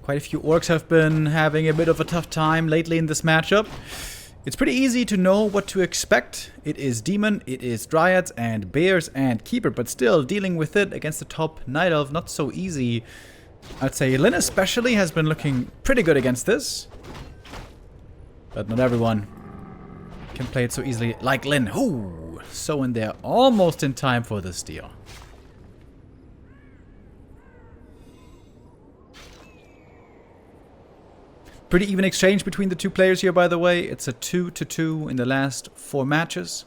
Quite a few orcs have been having a bit of a tough time lately in this matchup. It's pretty easy to know what to expect. It is Demon, it is Dryads and Bears and Keeper, but still dealing with it against the top Night Elf, not so easy. I'd say Lyn especially has been looking pretty good against this. But not everyone can play it so easily like Lyn. Ooh, so in there, almost in time for the steal. Pretty even exchange between the two players here, by the way. It's a 2-2 in the last 4 matches.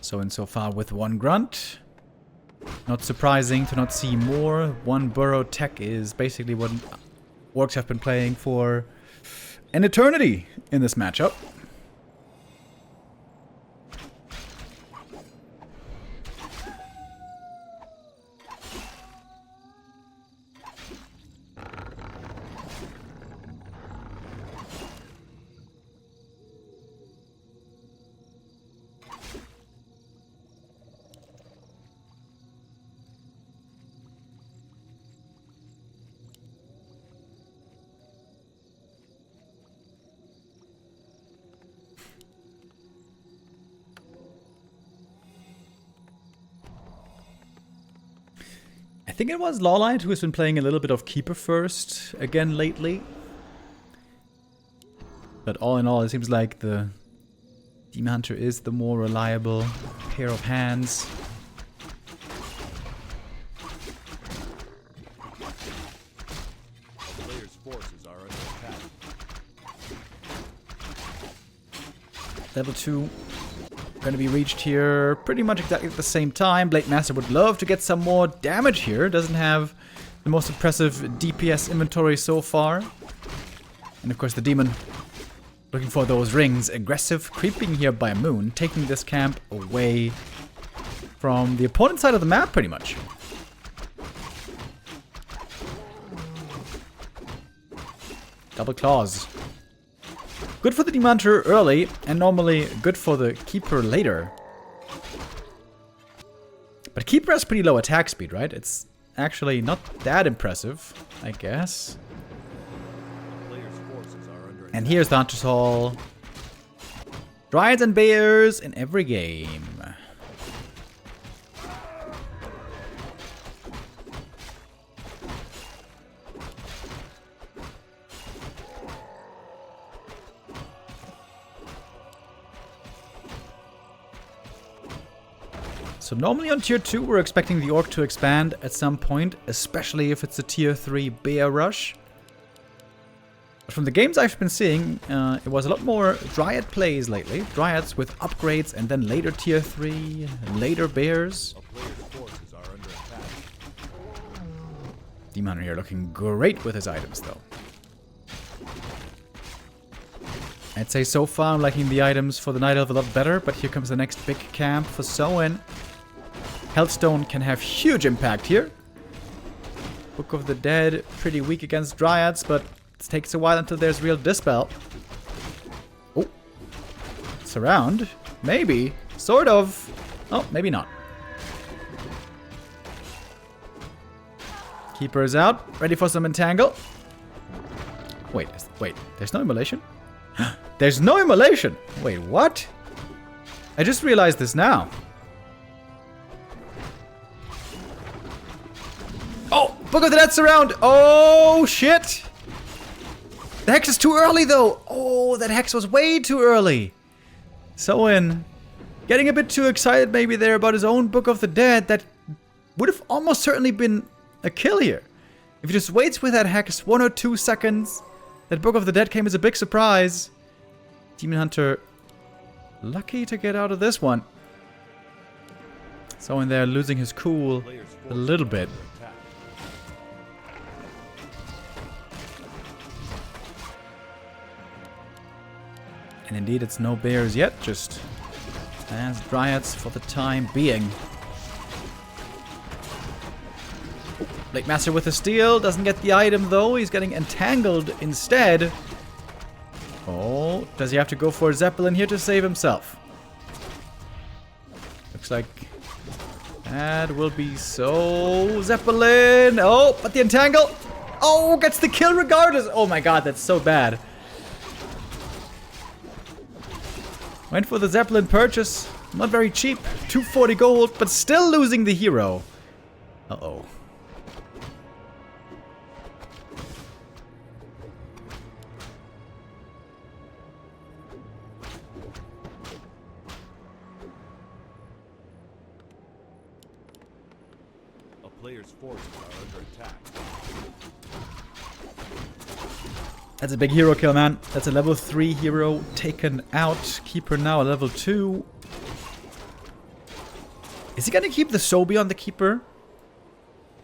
Soin so far with 1 grunt. Not surprising to not see more. 1 burrow tech is basically what orcs have been playing for an eternity in this matchup. I think it was Lawlight who has been playing a little bit of Keeper first again lately. But all in all, it seems like the Demon Hunter is the more reliable pair of hands. The player's forces are under attack. Level 2 going to be reached here pretty much exactly at the same time. Blade Master would love to get some more damage here. Doesn't have the most impressive DPS inventory so far. And of course the Demon looking for those rings. Aggressive, creeping here by Moon, taking this camp away from the opponent's side of the map pretty much. Double claws. Good for the Demon Hunter early, and normally good for the Keeper later. But Keeper has pretty low attack speed, right? It's actually not that impressive, I guess. And here's the Hunter's Hall. Dryads and Bears in every game. So normally on tier 2 we're expecting the orc to expand at some point, especially if it's a tier 3 bear rush. But from the games I've been seeing, it was a lot more Dryad plays lately. Dryads with upgrades and then later tier 3, later bears. Demon Hunter here looking great with his items though. I'd say so far I'm liking the items for the Night Elf a lot better, but here comes the next big camp for Soin. Healthstone can have huge impact here. Book of the Dead, pretty weak against Dryads, but it takes a while until there's real Dispel. Oh. Surround? Maybe. Sort of. Oh, maybe not. Keeper is out. Ready for some Entangle. Wait, there's no immolation? There's no immolation! Wait, what? I just realized this now. Oh! Book of the Dead surround! Oh, shit! The Hex is too early, though! Oh, that Hex was way too early! Soin getting a bit too excited maybe there about his own Book of the Dead. That would have almost certainly been a kill here. If he just waits with that Hex 1 or 2 seconds, that Book of the Dead came as a big surprise. Demon Hunter lucky to get out of this one. Soin there losing his cool a little bit. And indeed, it's no bears yet, just as Dryads for the time being. Blade Master with the steel. Doesn't get the item, though. He's getting entangled instead. Oh, does he have to go for a Zeppelin here to save himself? Looks like that will be so... Zeppelin! Oh, but the entangle... Oh, gets the kill regardless. Oh my god, that's so bad. Went for the Zeppelin purchase. Not very cheap. 240 gold, but still losing the hero. Uh-oh. A player's forces are under attack. That's a big hero kill, man. That's a level 3 hero taken out. Keeper now a level 2. Is he gonna keep the Sobi on the Keeper?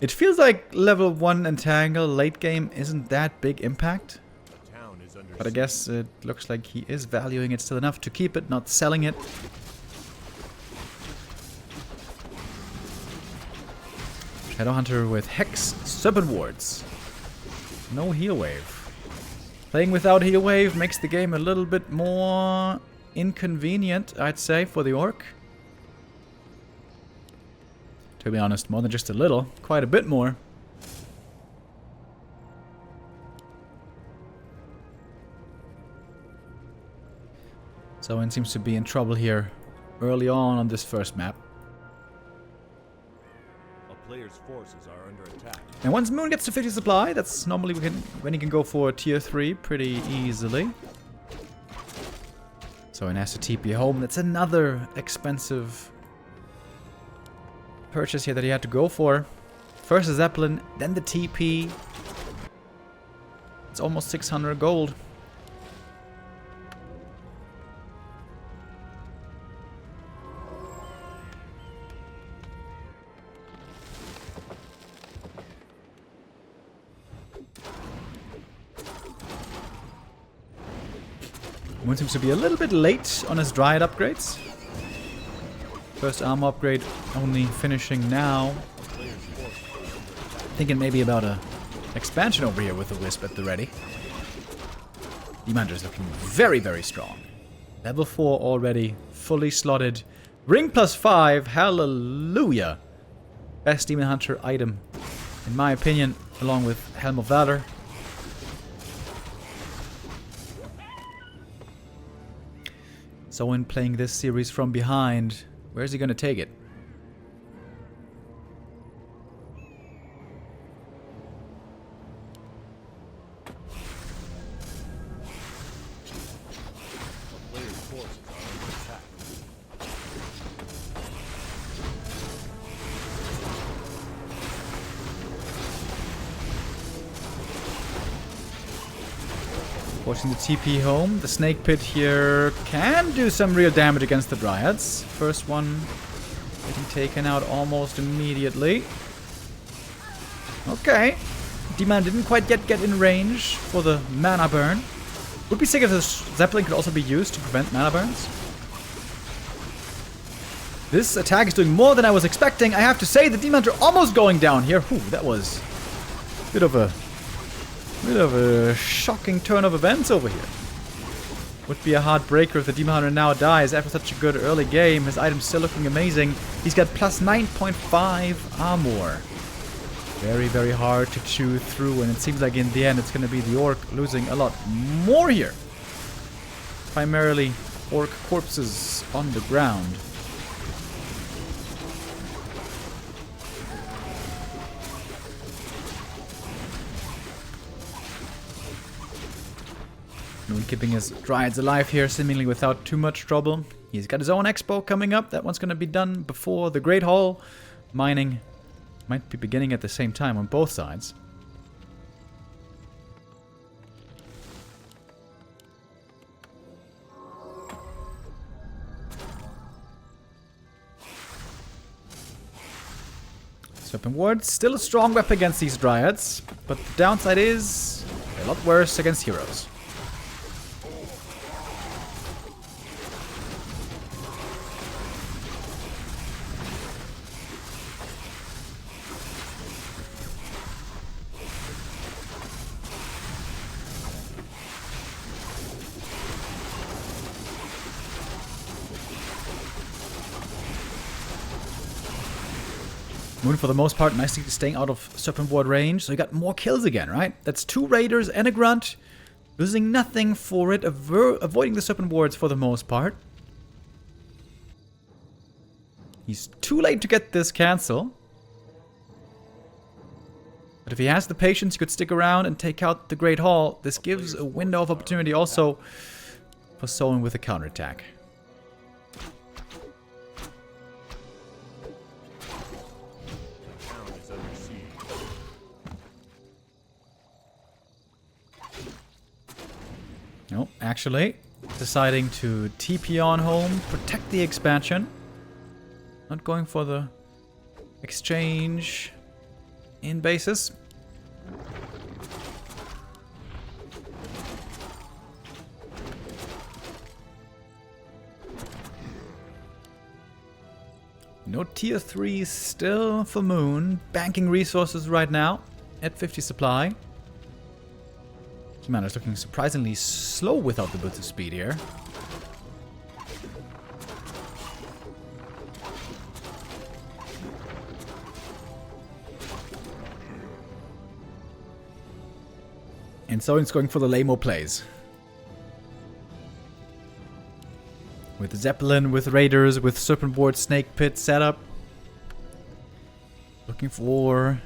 It feels like level 1 entangle late game isn't that big impact. The town is under But I guess it looks like he is valuing it still enough to keep it, not selling it. Shadowhunter with Hex, Serpent Wards. No heal wave. Playing without heal wave makes the game a little bit more inconvenient, I'd say, for the Orc. To be honest, more than just a little, quite a bit more. Soin seems to be in trouble here early on this first map. A player's forces are under attack. And once Moon gets to 50 supply, that's normally when he can go for tier 3 pretty easily. Soin has to TP home. That's another expensive purchase here that he had to go for. First the Zeppelin, then the TP. It's almost 600 gold. Moon seems to be a little bit late on his Dryad upgrades. First armor upgrade only finishing now. Thinking maybe about a expansion over here with the Wisp at the ready. Demon Hunter is looking very, very strong. Level 4 already, fully slotted. Ring +5, hallelujah. Best Demon Hunter item, in my opinion, along with Helm of Valor. Soin playing this series from behind. Where's he gonna take it? A player's forces are under attack. Forcing the TP home. The Snake Pit here can do some real damage against the Dryads. First one getting taken out almost immediately. Okay. D-Man didn't quite get in range for the mana burn. Would be sick if the Zeppelin could also be used to prevent mana burns. This attack is doing more than I was expecting. I have to say, the Demon Hunter almost going down here. Whew, that was a bit of a shocking turn of events over here. Would be a heartbreaker if the Demon Hunter now dies after such a good early game. His item's still looking amazing. He's got plus 9.5 armor. Very, very hard to chew through, and it seems like in the end it's going to be the Orc losing a lot more here. Primarily Orc corpses on the ground. Moon keeping his Dryads alive here, seemingly without too much trouble. He's got his own expo coming up. That one's going to be done before the Great Hall. Mining might be beginning at the same time on both sides. Serpent Ward, still a strong weapon against these Dryads, but the downside is a lot worse against heroes. Moon, for the most part, nicely staying out of Serpent Ward range. So he got more kills again, right? That's 2 Raiders and a Grunt. Losing nothing for it. Avoiding the Serpent Wards for the most part. He's too late to get this cancel. But if he has the patience, he could stick around and take out the Great Hall. This gives a window of opportunity also for Soin with a counterattack. No, actually, deciding to TP on home, protect the expansion. Not going for the exchange in bases. No tier 3 still for Moon. Banking resources right now at 50 supply. This man is looking surprisingly slow without the boost of speed here. And Soin's going for the lame-o plays. With Zeppelin, with Raiders, with Serpent Board, Snake Pit setup. Looking for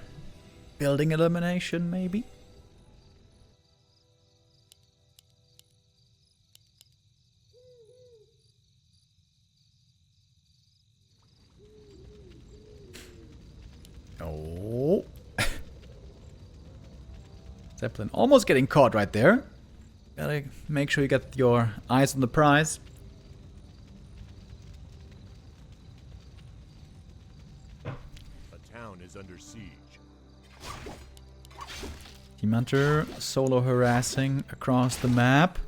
building elimination, maybe? Oh. Zeppelin almost getting caught right there. Gotta make sure you get your eyes on the prize. A town is under siege. Team Hunter solo harassing across the map.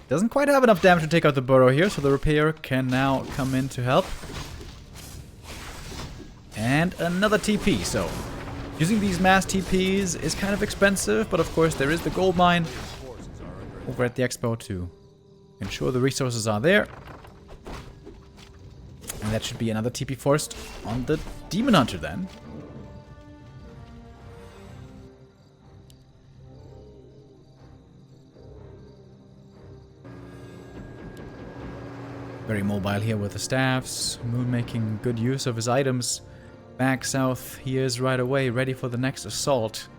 Doesn't quite have enough damage to take out the burrow here, so the repair can now come in to help. And another TP, so using these mass TPs is kind of expensive, but of course there is the gold mine over at the expo to ensure the resources are there. And that should be another TP forced on the Demon Hunter then. Very mobile here with the staffs. Moon making good use of his items. Back south he is right away, ready for the next assault.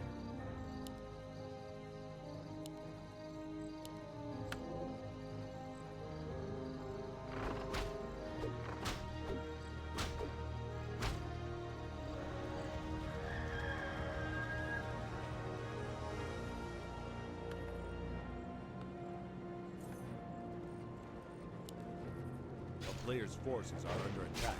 A player's forces are under attack.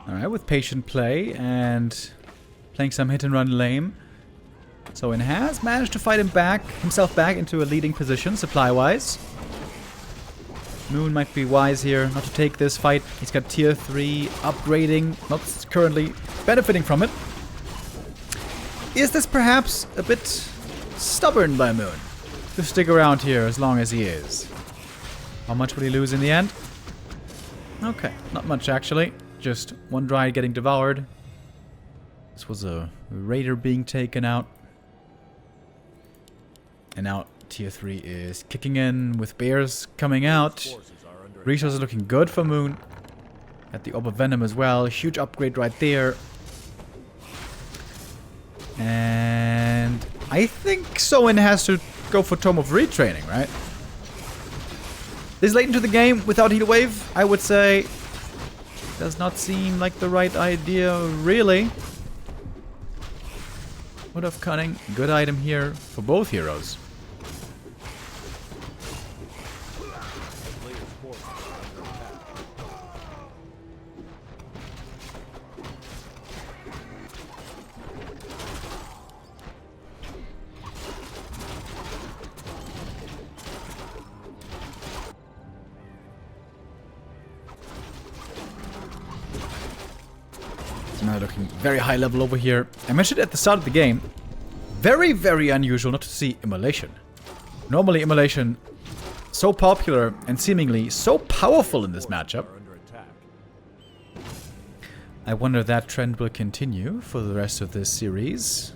Alright, with patient play and playing some hit and run lame. Soin has managed to fight himself back into a leading position supply-wise. Moon might be wise here not to take this fight. He's got tier 3 upgrading, not currently benefiting from it. Is this perhaps a bit stubborn by Moon to stick around here as long as he is? How much will he lose in the end? Okay, not much actually. Just one Dryad getting devoured. This was a Raider being taken out. And now tier 3 is kicking in with bears coming out. Resources looking good for Moon. At the Orb of Venom as well. Huge upgrade right there. And I think Soin has to go for Tome of Retraining, right? This late into the game without Heat Wave, I would say, does not seem like the right idea, really. Wood of Cunning, good item here for both heroes. Now looking very high level over here. I mentioned at the start of the game, very, very unusual not to see immolation. Normally immolation, so popular and seemingly so powerful in this matchup. I wonder if that trend will continue for the rest of this series.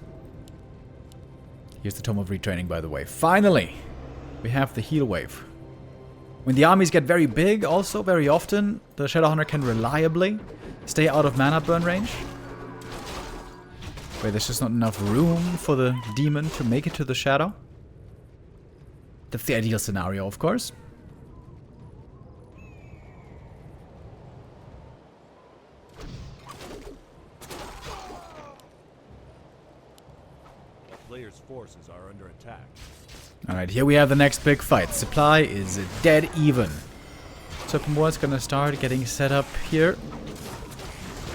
Here's the Tome of Retraining, by the way. Finally, we have the heal wave. When the armies get very big, also very often, the Shadowhunter can reliably stay out of mana burn range. Wait, there's just not enough room for the demon to make it to the shadow. That's the ideal scenario, of course. The player's forces are under attack. Alright, here we have the next big fight. Supply is dead even. Serpent gonna start getting set up here.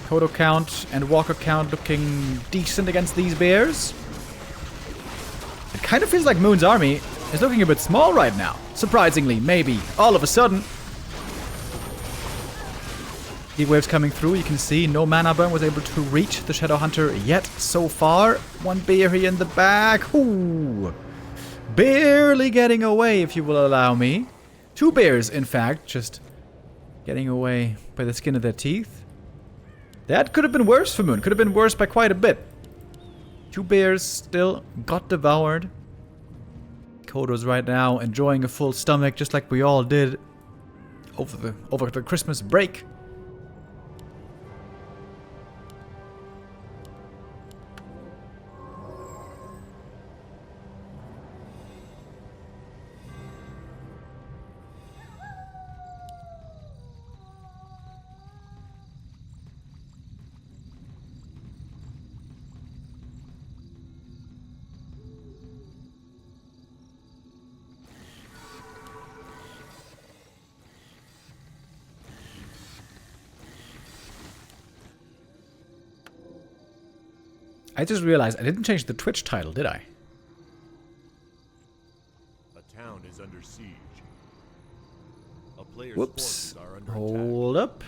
Kodo count and walker count looking decent against these bears. It kind of feels like Moon's army is looking a bit small right now. Surprisingly, maybe. All of a sudden. Heat waves coming through. You can see no mana burn was able to reach the Shadowhunter yet so far. One bear here in the back. Ooh. Barely getting away, if you will allow me. Two bears, in fact, just getting away by the skin of their teeth. That could have been worse for Moon. Could have been worse by quite a bit. Two bears still got devoured. Kodo's right now enjoying a full stomach, just like we all did over the Christmas break. I just realized I didn't change the Twitch title, did I? A town is under siege. A player's Whoops. forces are under Hold up.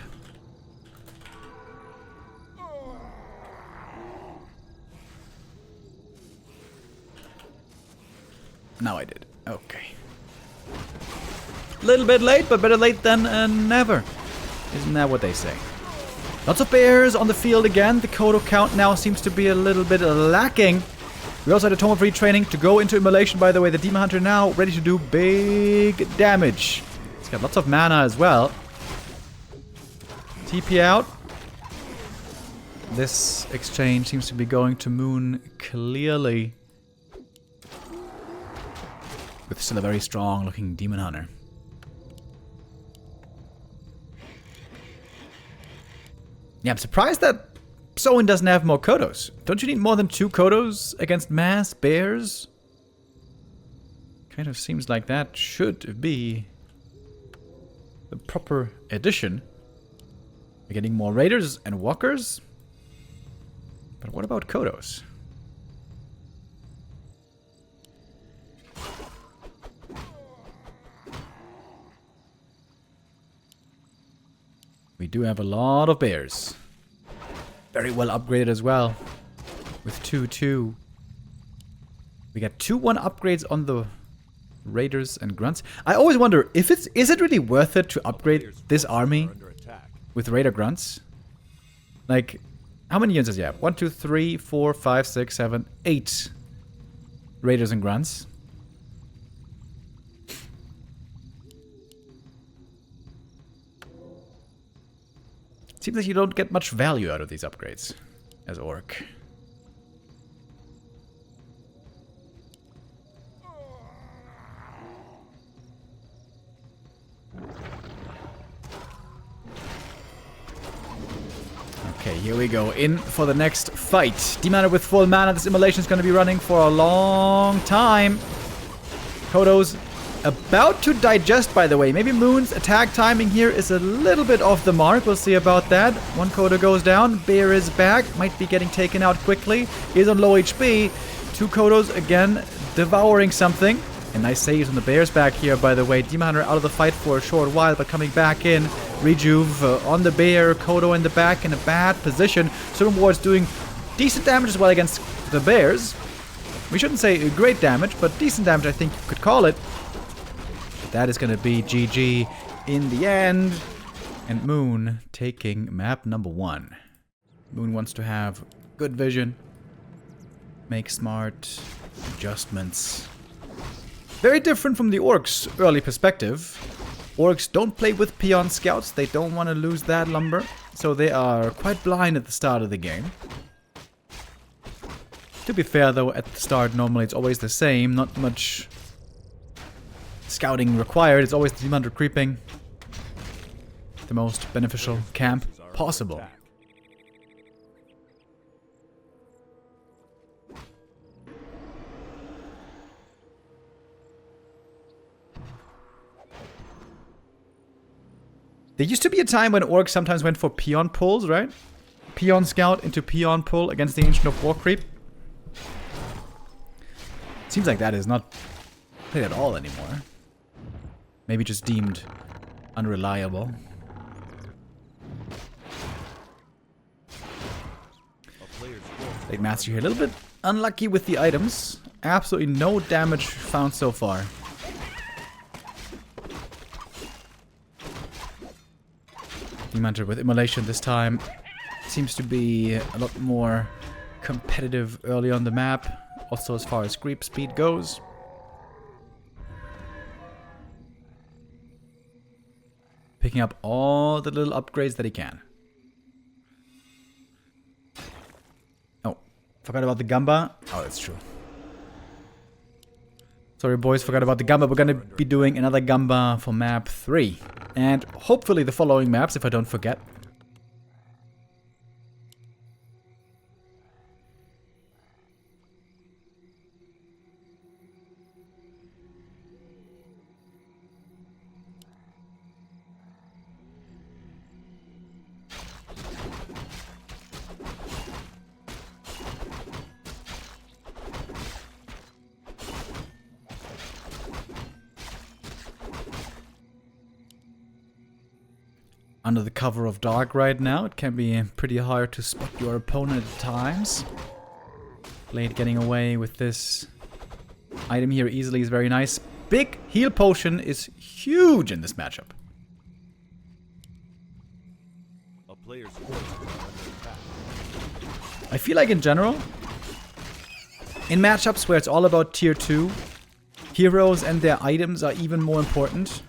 Now I did. Okay. Little bit late, but better late than never. Isn't that what they say? Lots of bears on the field again. The Kodo count now seems to be a little bit lacking. We also had a Tome of Retraining to go into Immolation, by the way. The Demon Hunter now ready to do big damage. He's got lots of mana as well. TP out. This exchange seems to be going to Moon clearly. With still a very strong looking Demon Hunter. Yeah, I'm surprised that Soin doesn't have more Kodos. Don't you need more than 2 Kodos against mass bears? Kind of seems like that should be the proper addition. We're getting more raiders and walkers. But what about Kodos? We do have a lot of bears. Very well upgraded as well. With 2-2. We got 2-1 upgrades on the raiders and grunts. I always wonder if is it really worth it to upgrade this army with raider grunts? Like, how many units does he have? 1, 2, 3, 4, 5, 6, 7, 8 raiders and grunts. Seems like you don't get much value out of these upgrades as Orc. Okay, here we go. In for the next fight. Demon Hunter with full mana. This immolation is going to be running for a long time. Kodo's about to digest, by the way. Maybe Moon's attack timing here is a little bit off the mark. We'll see about that. 1 Kodo goes down. Bear is back. Might be getting taken out quickly. He's on low HP. 2 Kodos again devouring something. And nice saves on the bear's back here, by the way. Demon Hunter out of the fight for a short while, but coming back in Rejuve on the bear, Kodo in the back in a bad position. Serpent Ward's doing decent damage as well against the bears. We shouldn't say great damage, but decent damage I think you could call it. But that is going to be GG in the end. And Moon taking map number 1. Moon wants to have good vision. Make smart adjustments. Very different from the Orcs' early perspective. Orcs don't play with peon scouts. They don't want to lose that lumber. So they are quite blind at the start of the game. To be fair though, at the start normally it's always the same. Not much scouting required. It's always the Demon Hunter creeping. The most beneficial camp possible. There used to be a time when Orcs sometimes went for peon pulls, right? Peon scout into peon pull against the Ancient of War creep. Seems like that is not played at all anymore. Maybe just deemed unreliable. Late Master here, a little bit unlucky with the items. Absolutely no damage found so far. Demon Hunter with Immolation this time seems to be a lot more competitive early on the map. Also as far as creep speed goes. Picking up all the little upgrades that he can. Oh, forgot about the Gamba. Oh, that's true. Sorry boys, forgot about the Gamba. We're gonna be doing another Gamba for map 3. And hopefully the following maps, if I don't forget. Under the cover of dark right now, it can be pretty hard to spot your opponent at times. Blade getting away with this item here easily is very nice. Big heal potion is huge in this matchup. I feel like in general, in matchups where it's all about tier 2, heroes and their items are even more important.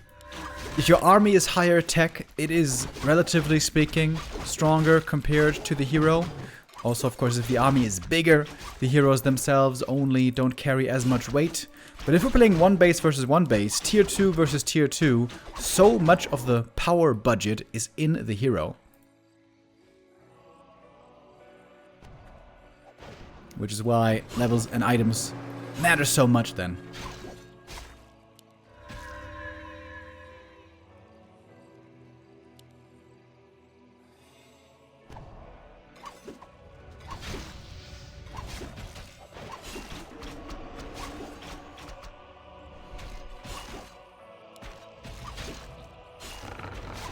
If your army is higher tech, it is, relatively speaking, stronger compared to the hero. Also, of course, if the army is bigger, the heroes themselves only don't carry as much weight. But if we're playing one base versus one base, tier 2 versus tier 2, so much of the power budget is in the hero. Which is why levels and items matter so much then.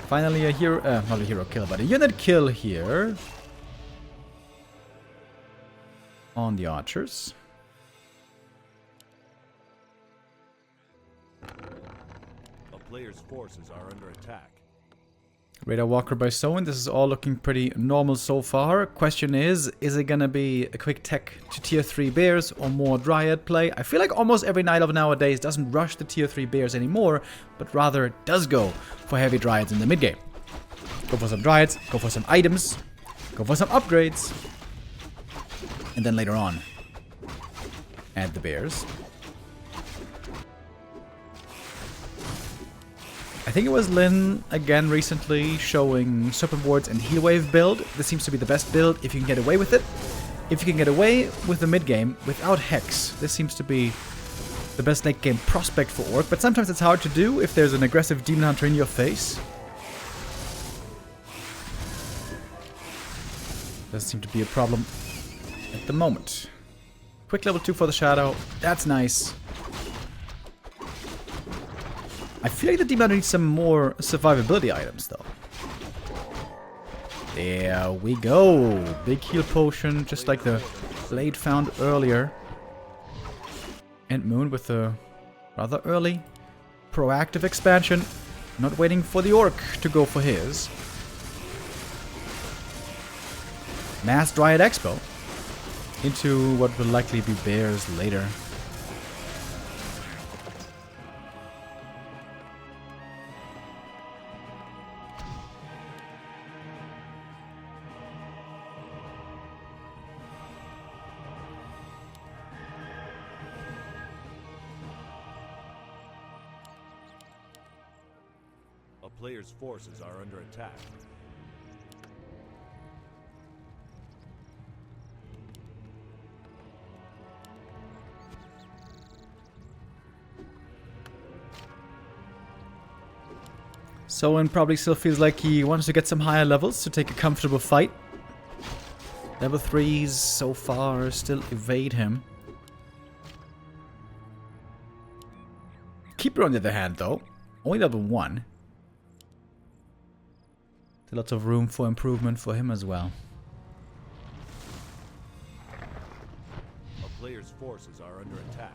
Finally a hero, not a hero kill, but a unit kill here. On the archers. A player's forces are under attack. Radar Walker by Soin. This is all looking pretty normal so far. Question is it gonna be a quick tech to tier 3 bears or more Dryad play? I feel like almost every Night Elf nowadays doesn't rush the tier 3 bears anymore, but rather does go for heavy Dryads in the mid game. Go for some Dryads, go for some items, go for some upgrades. And then later on, add the bears. I think it was Lin, again, recently showing Serpent Wards and Heal Wave build. This seems to be the best build if you can get away with it. If you can get away with the mid game without Hex, this seems to be the best late game prospect for Orc, but sometimes it's hard to do if there's an aggressive Demon Hunter in your face. Doesn't seem to be a problem at the moment. Quick level 2 for the Shadow. That's nice. I feel like the Demon Hunter needs some more survivability items, though. There we go. Big heal potion, just like the blade found earlier. And Moon with a rather early proactive expansion. Not waiting for the orc to go for his. Mass Dryad Expo. Into what will likely be bears later. A player's forces are under attack. Soin probably still feels like he wants to get some higher levels to take a comfortable fight. Level 3s so far still evade him. Keeper on the other hand though, only level 1. Still lots of room for improvement for him as well. A player's forces are under attack.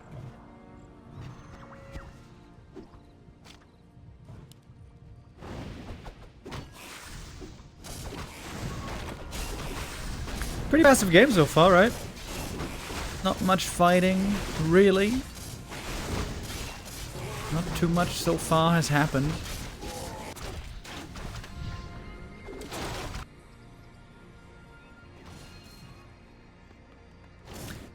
Pretty passive game so far, right? Not much fighting, really. Not too much so far has happened.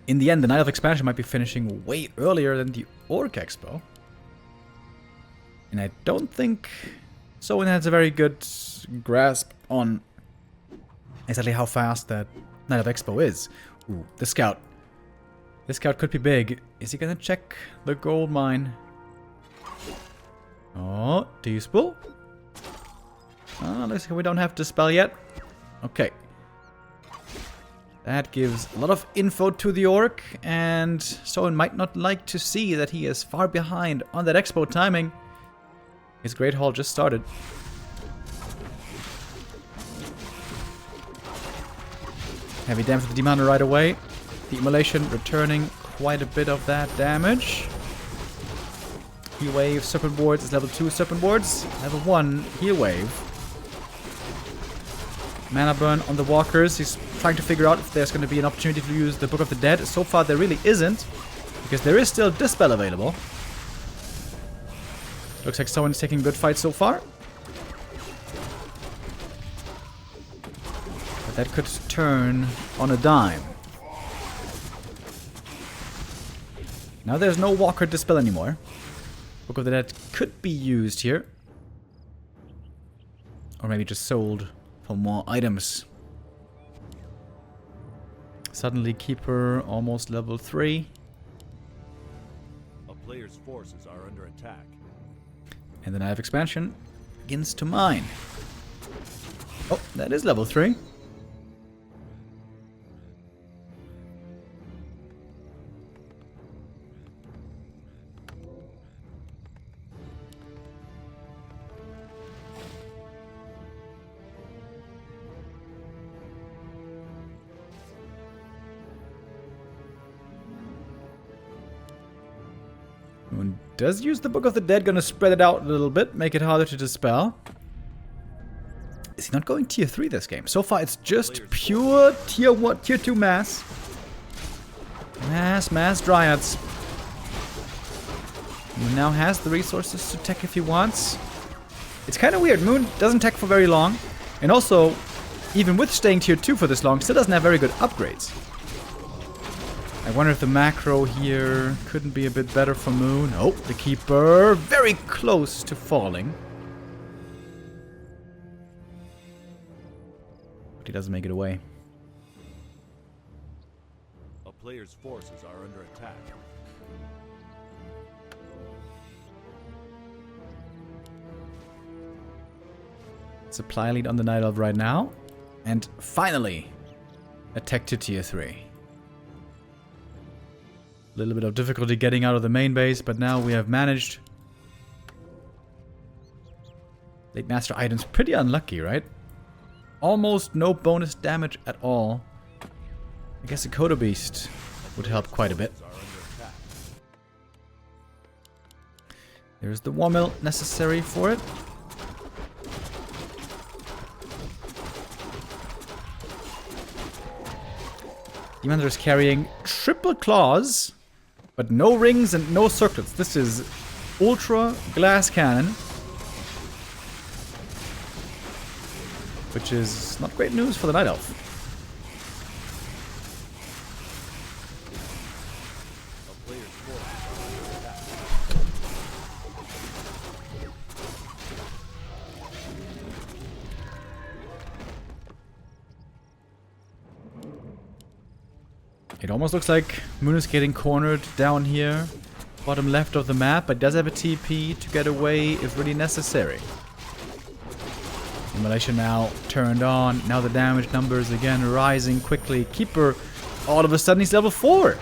In the end, the Night of Expansion might be finishing way earlier than the Orc Expo. And I don't think Soin has a very good grasp on exactly how fast that Night of Expo is. Ooh, the scout. This scout could be big. Is he gonna check the gold mine? Oh, Dispel. Oh, looks like we don't have Dispel yet. Okay. That gives a lot of info to the orc, and Soin might not like to see that he is far behind on that expo timing. His Great Hall just started. Heavy damage to the Demander right away. The Immolation returning quite a bit of that damage. Heal Wave, Serpent Boards is level 2 Serpent Boards. Level 1 Heal Wave. Mana Burn on the Walkers. He's trying to figure out if there's going to be an opportunity to use the Book of the Dead. So far there really isn't, because there is still Dispel available. Looks like someone's taking a good fight so far. But that could turn on a dime. Now there's no Walker Dispel anymore. Book of the Dead could be used here. Or maybe just sold for more items. Suddenly Keeper almost level 3. A player's forces are under attack. And the Night of Expansion begins to mine. Oh, that is level 3. Moon does use the Book of the Dead, gonna spread it out a little bit, make it harder to dispel. Is he not going tier 3 this game? So far it's just pure tier 1, tier 2 mass. Mass Dryads. Moon now has the resources to tech if he wants. It's kind of weird, Moon doesn't tech for very long. And also, even with staying tier 2 for this long, still doesn't have very good upgrades. I wonder if the macro here couldn't be a bit better for Moon. Oh, the Keeper very close to falling. But he doesn't make it away. A player's forces are under attack. Supply lead on the Night Elf right now. And finally, a tech to tier 3. A little bit of difficulty getting out of the main base, but now we have managed. Late Master items, pretty unlucky, right? almost no bonus damage at all. I guess a Kodo Beast would help quite a bit. There's the War Mill necessary for it. Demon Hunter is carrying triple claws, but no rings and no circlets. This is Ultra Glass Cannon, which is not great news for the Night Elf. It almost looks like Moon is getting cornered down here, bottom left of the map, but does have a TP to get away if really necessary. Immolation now turned on. Now the damage numbers again rising quickly. Keeper, all of a sudden he's level 4.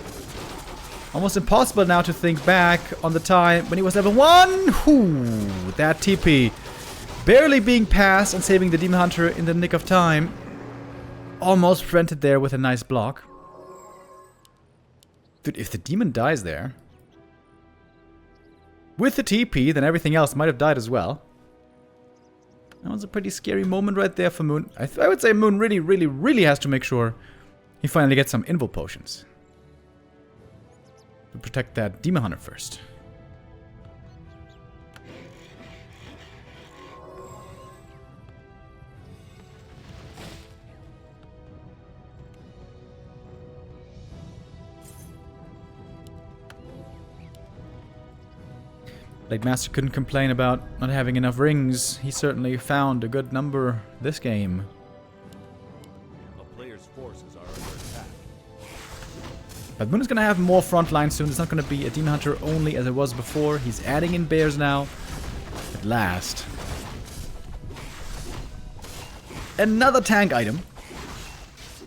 Almost impossible now to think back on the time when he was level 1. Whoo, that TP barely being passed and saving the Demon Hunter in the nick of time. Almost prevented there with a nice block. Dude, if the demon dies there with the TP, then everything else might have died as well. That was a pretty scary moment right there for Moon. I would say Moon really has to make sure he finally gets some Invul Potions to protect that Demon Hunter first. Blade Master couldn't complain about not having enough rings. He certainly found a good number this game. A player's forces are under attack. But Moon is going to have more frontline soon. It's not going to be a Demon Hunter only as it was before. He's adding in bears now. At last. Another tank item.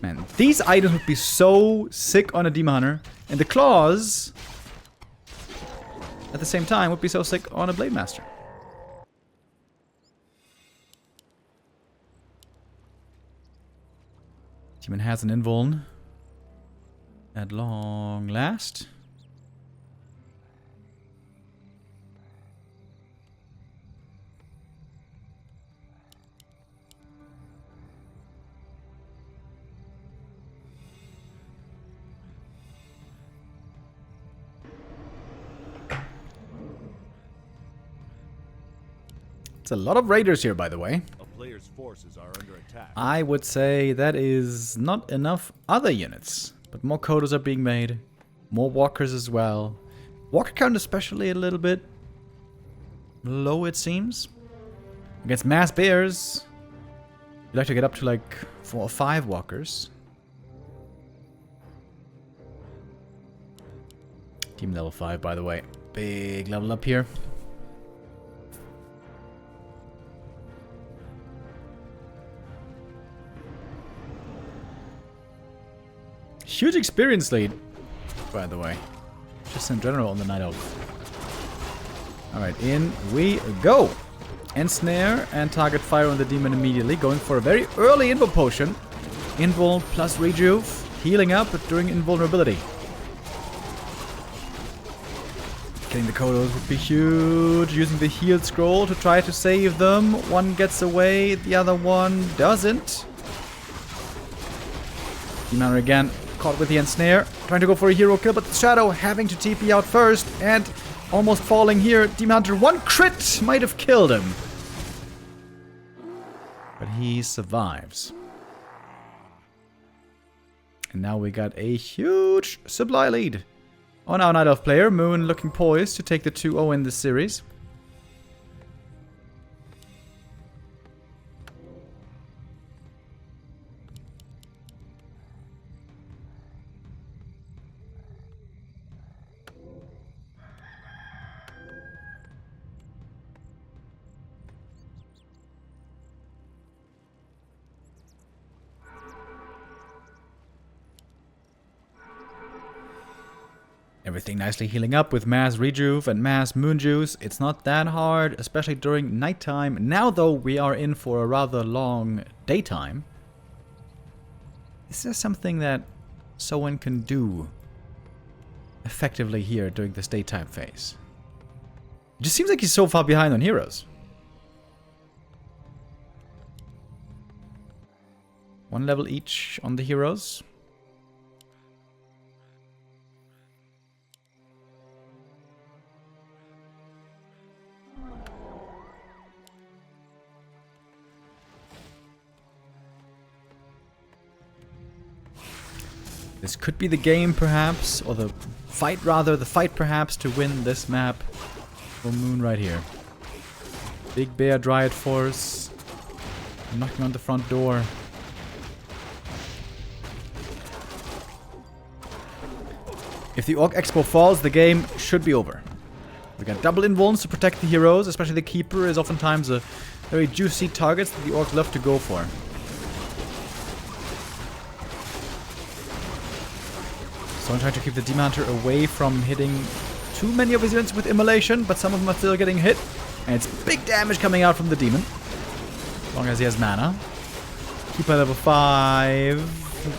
Man, these items would be so sick on a Demon Hunter. And the claws, at the same time, would be so sick on a Blade Master. Demon has an invuln. At long last. It's a lot of raiders here, by the way. A player's forces are under attack. I would say that is not enough other units. But more Kodos are being made. More walkers as well. Walker count especially a little bit low, it seems. Against mass bears, you'd like to get up to like 4 or 5 walkers. Team level 5, by the way. Big level up here. Huge experience lead, by the way. Just in general on the Night Elf. Alright, in we go. Ensnare and target fire on the demon immediately. Going for a very early Invul Potion. Invul plus Rejuve. Healing up during invulnerability. Getting the Kodos would be huge. Using the healed scroll to try to save them. One gets away, the other one doesn't. Demon Hunter again. Caught with the Ensnare. Trying to go for a hero kill, but Shadow having to TP out first. And almost falling here. Demon Hunter, one crit might have killed him. But he survives. And now we got a huge supply lead on our Night Elf player. Moon looking poised to take the 2-0 in this series. Everything nicely healing up with mass rejuve and mass moon juice. It's not that hard, especially during nighttime. Now, though, we are in for a rather long daytime. Is there something that Soin can do effectively here during this daytime phase? It just seems like he's so far behind on heroes. One level each on the heroes. This could be the game, perhaps, or the fight, rather. The fight, perhaps, to win this map for Moon right here. Big Bear Dryad Force knocking on the front door. If the Orc Expo falls, the game should be over. We got double invulns to protect the heroes, especially the Keeper is oftentimes a very juicy target that the Orcs love to go for. So I'm trying to keep the Demon Hunter away from hitting too many of his units with Immolation, but some of them are still getting hit. And it's big damage coming out from the Demon. As long as he has mana. Keeper level 5.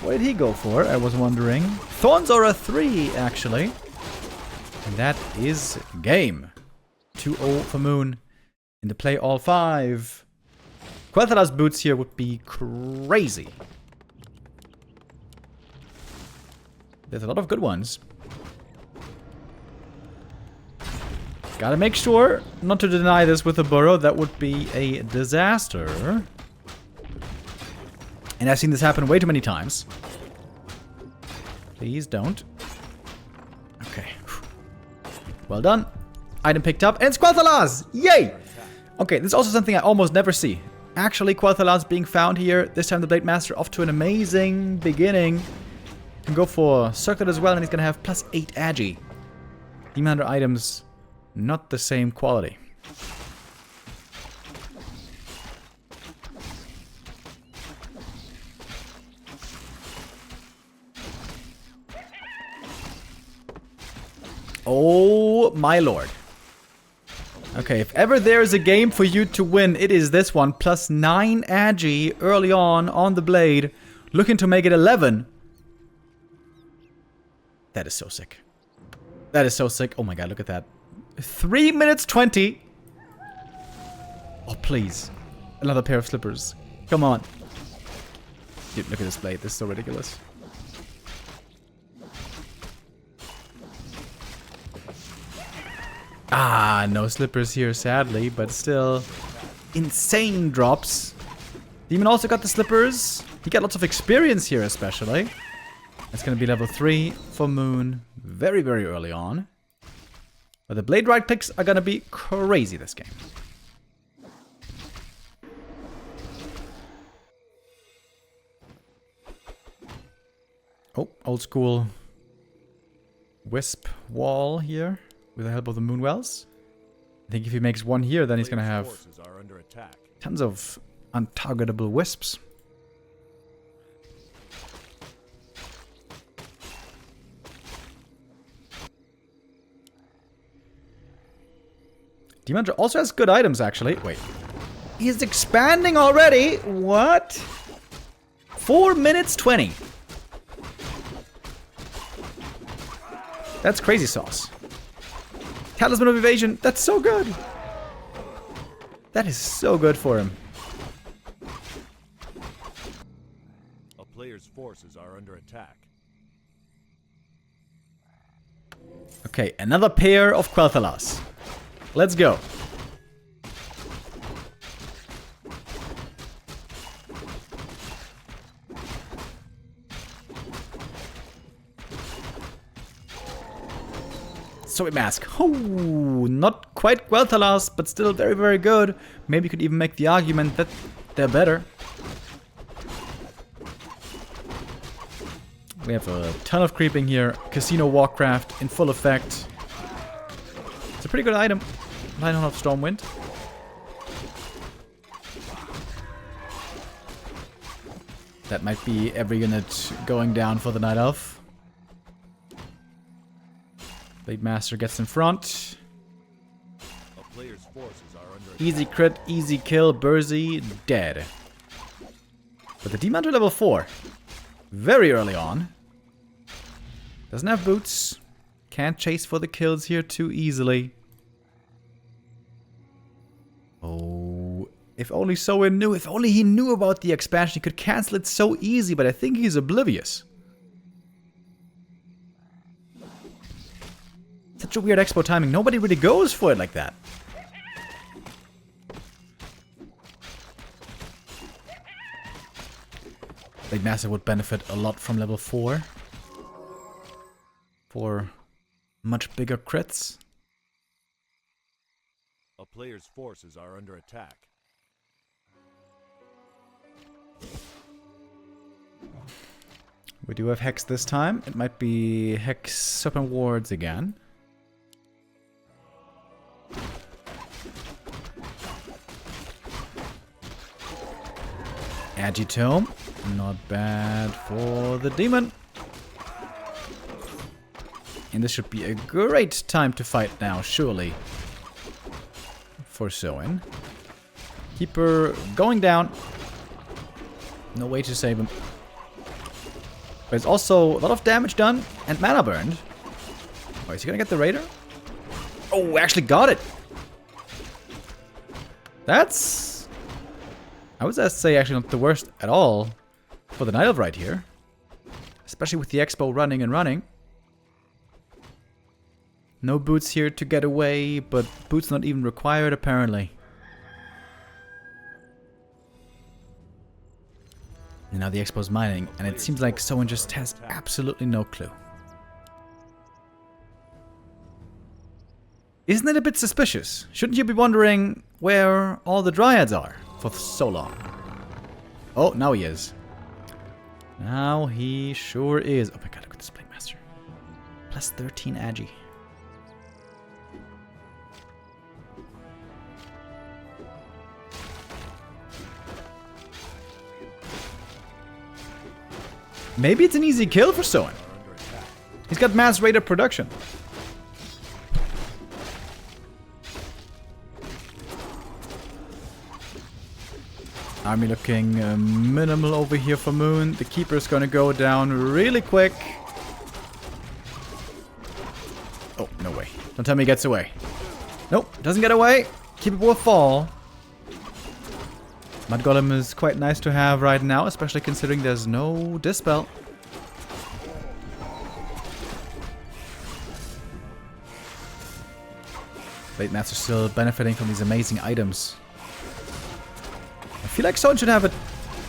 What did he go for? I was wondering. Thorns are a 3, actually. And that is game. 2-0 for Moon. In the play all 5. Quel'Thala's boots here would be crazy. There's a lot of good ones. Gotta make sure not to deny this with a burrow. That would be a disaster. And I've seen this happen way too many times. Please don't. Okay. Well done. Item picked up. And it's Quel'Thala's! Yay! Okay, this is also something I almost never see. Actually, Quel'Thala's being found here. This time the Blade Master off to an amazing beginning. Can go for Circlet as well, and he's gonna have +8 agi. Demon Hunter items, not the same quality. Oh my lord. Okay, if ever there is a game for you to win, it is this one. +9 agi early on the blade. Looking to make it 11. That is so sick. That is so sick. Oh my god, look at that. 3 minutes 20. Oh, please. Another pair of slippers. Come on. Dude, look at this blade. This is so ridiculous. Ah, no slippers here, sadly, but still insane drops. Demon also got the slippers. He got lots of experience here, especially. It's going to be level 3 for Moon very, very early on. But the Blade Ride picks are going to be crazy this game. Oh, old school Wisp wall here with the help of the Moonwells. I think if he makes one here, then he's going to have tons of untargetable Wisps. Demon Hunter also has good items, actually. Wait. He's expanding already? What? 4 minutes 20. That's crazy sauce. Talisman of Evasion. That's so good. That is so good for him. A player's forces are under attack. Okay, another pair of Quel'Thalas. Let's go. Soin Mask. Oh, not quite Quel'Thalas, but still very, very good. Maybe you could even make the argument that they're better. We have a ton of creeping here. Casino Warcraft in full effect. It's a pretty good item. Lionheart of Stormwind. That might be every unit going down for the Night Elf. Blade Master gets in front. A player's forces are under Easy crit, easy kill. Burzy dead. But the Demon Hunter level 4. Very early on. Doesn't have boots. Can't chase for the kills here too easily. Oh, if only Soin knew. If only he knew about the expansion, he could cancel it so easy, but I think he's oblivious. Such a weird expo timing. Nobody really goes for it like that. Blade Master would benefit a lot from level 4. For much bigger crits. A player's forces are under attack. We do have Hex this time. It might be Hex Serpent Wards again. Agitome. Not bad for the demon. And this should be a great time to fight now, surely. For Soin. Keeper going down. No way to save him. There's also a lot of damage done and mana burned. Oh, is he gonna get the Raider? Oh, actually got it. That's... I would say actually not the worst at all for the Night Elf right here. Especially with the Expo running and running. No boots here to get away, but boots not even required apparently. And now the Expo's mining, and it seems like someone just has absolutely no clue. Isn't it a bit suspicious? Shouldn't you be wondering where all the Dryads are for so long? Oh, now he is. Now he sure is. Oh my god, look at this Blade Master. Plus 13 agi. Maybe it's an easy kill for Soin. He's got mass rate of production. Army looking minimal over here for Moon. The Keeper's gonna go down really quick. Oh, no way. Don't tell me he gets away. Nope, doesn't get away. Keeper will fall. Mud Golem is quite nice to have right now, especially considering there's no Dispel. Blade Master still benefiting from these amazing items. I feel like Soin should have a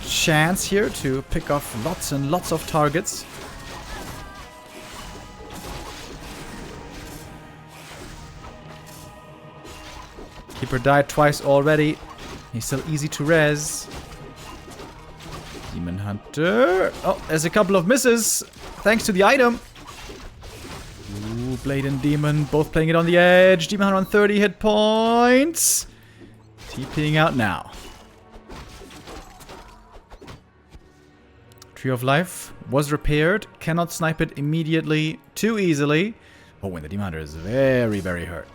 chance here to pick off lots and lots of targets. Keeper died twice already. He's still easy to res. Demon Hunter. Oh, there's a couple of misses. Thanks to the item. Ooh, Blade and Demon both playing it on the edge. Demon Hunter on 30 hit points. TPing out now. Tree of Life was repaired. Cannot snipe it immediately too easily. Oh, and the Demon Hunter is very, very hurt.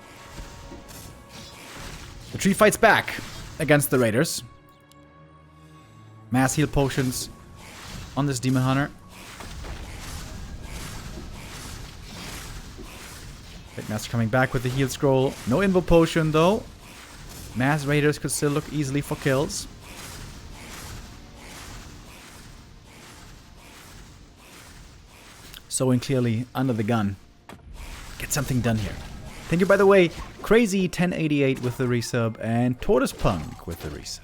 The tree fights back against the Raiders. Mass heal potions on this Demon Hunter. Blade Master coming back with the heal scroll. No invo potion though. Mass Raiders could still look easily for kills. Soin clearly under the gun. Get something done here. Thank you, by the way, Crazy 1088 with the resub and Tortoise Punk with the resub.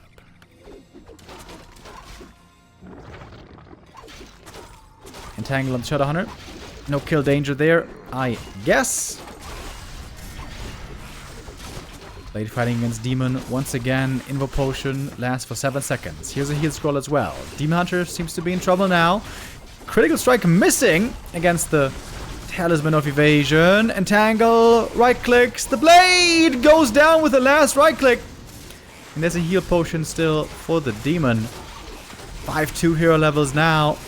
Entangle on the Shadow Hunter. No kill danger there, I guess. Blade fighting against Demon once again. Invo potion lasts for 7 seconds. Here's a heal scroll as well. Demon Hunter seems to be in trouble now. Critical strike missing against the Talisman of Evasion. Entangle, right clicks. The blade goes down with the last right click. And there's a heal potion still for the Demon. 5-2 hero levels now.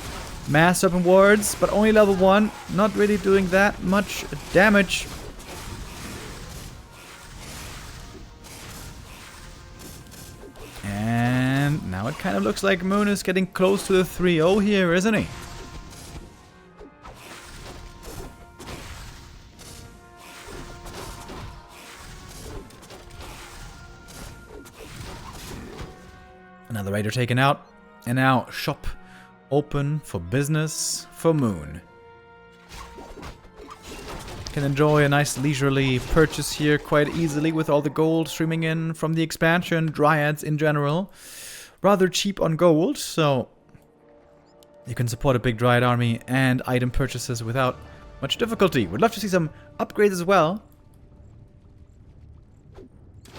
Mass Serpent Wards, but only level 1. Not really doing that much damage. kind of looks like Moon is getting close to the 3-0 here, isn't he? Another raider taken out. And now shop open for business for Moon. Can enjoy a nice leisurely purchase here quite easily with all the gold streaming in from the expansion. Dryads in general. Rather cheap on gold, so you can support a big Dryad army and item purchases without much difficulty. Would love to see some upgrades as well.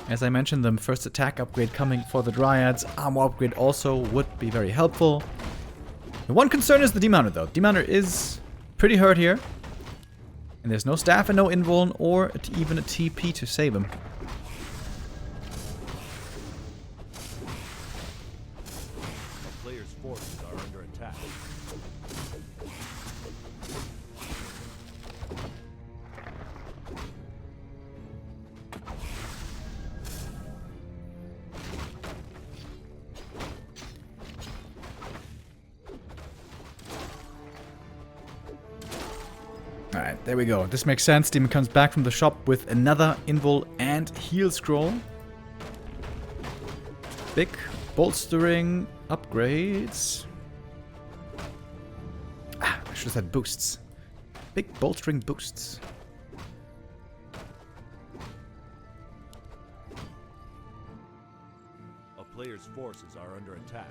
As I mentioned, the first attack upgrade coming for the Dryads. Armor upgrade also would be very helpful. The one concern is the Demounter though. Demounter is pretty hurt here. And there's no staff and no invuln or even a TP to save him. A player's forces are under attack. Alright, there we go. This makes sense. Demon comes back from the shop with another invul and heal scroll. Big bolstering upgrades. Ah, I should have said boosts. Big bolstering boosts. A player's forces are under attack.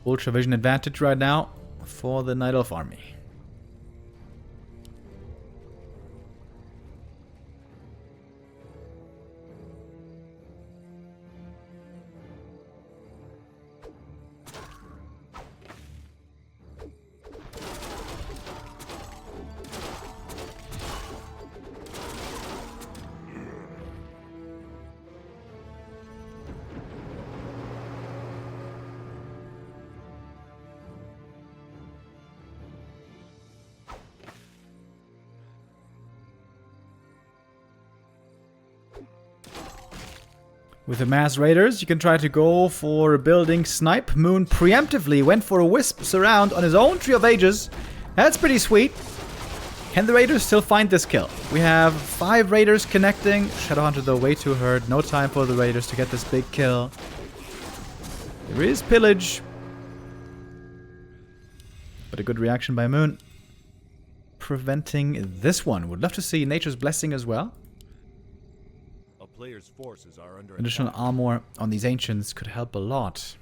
Ultra vision advantage right now for the Night Elf army. With the mass raiders, you can try to go for a building snipe. Moon preemptively went for a wisp surround on his own Tree of Ages. That's pretty sweet. Can the raiders still find this kill? We have 5 raiders connecting. Shadowhunter though way too hurt. No time for the raiders to get this big kill. There is pillage. But a good reaction by Moon. Preventing this one. Would love to see Nature's Blessing as well. Players' forces are under Additional attack. armor on these ancients could help a lot.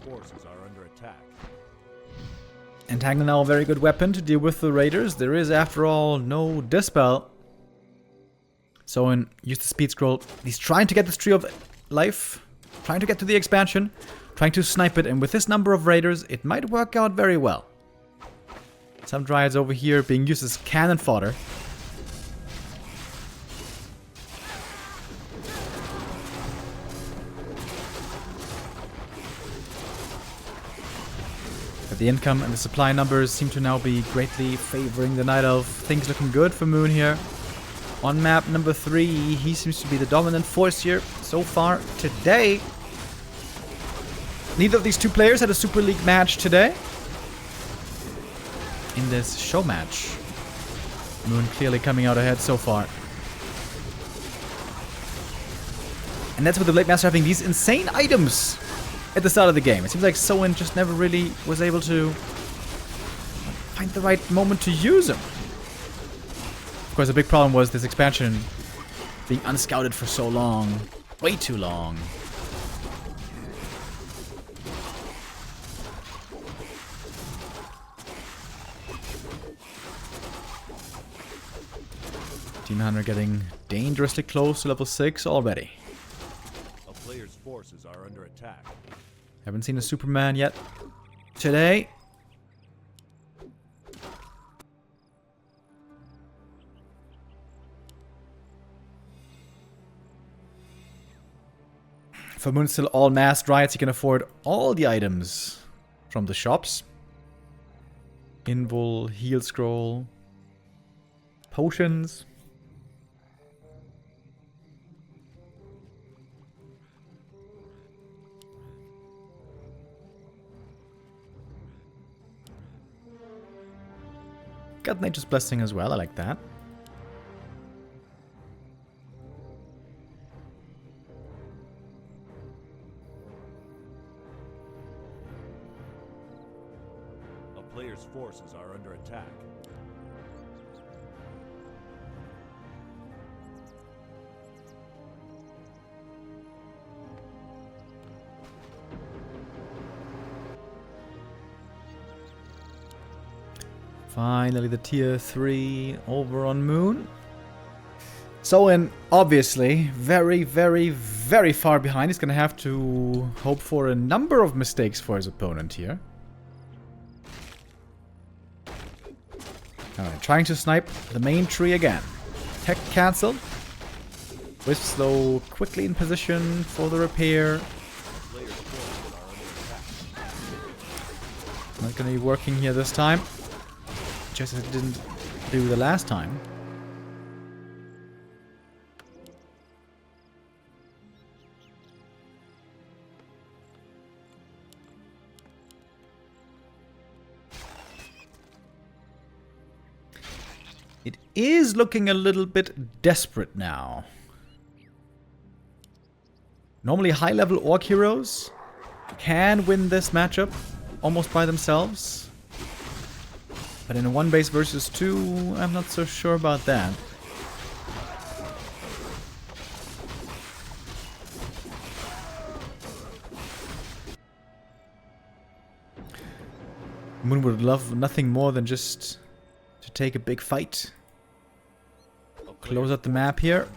Forces are under attack. Entangle now a very good weapon to deal with the raiders. There is, after all, no dispel. Soin used the speed scroll. He's trying to get this Tree of Life, trying to get to the expansion, trying to snipe it, and with this number of raiders, it might work out very well. Some Dryads over here being used as cannon fodder. The income and the supply numbers seem to now be greatly favoring the Night Elf. Things looking good for Moon here. On map number 3, he seems to be the dominant force here so far today. Neither of these two players had a Super League match today. In this show match. Moon clearly coming out ahead so far. And that's with the Blade Master having these insane items at the start of the game. It seems like Soin just never really was able to find the right moment to use them. Of course, the big problem was this expansion being unscouted for so long. Way too long. 1500 getting dangerously close to level 6 already. A player's forces are under attack. Haven't seen a Superman yet today. For Moon's still all masked riots, he can afford all the items from the shops. Invul, heal scroll, potions. Got Nature's Blessing as well, I like that. A player's forces are under attack. Finally, the tier 3 over on Moon. Soin, obviously, very, very, very far behind. He's going to have to hope for a number of mistakes for his opponent here. Alright, trying to snipe the main tree again. Tech cancelled. Wisps, though, quickly in position for the repair. Not going to be working here this time. Just as it didn't do the last time. It is looking a little bit desperate now. Normally high-level orc heroes can win this matchup almost by themselves. But in a 1 base versus 2, I'm not so sure about that. Moon would love nothing more than just to take a big fight. Close out the map here.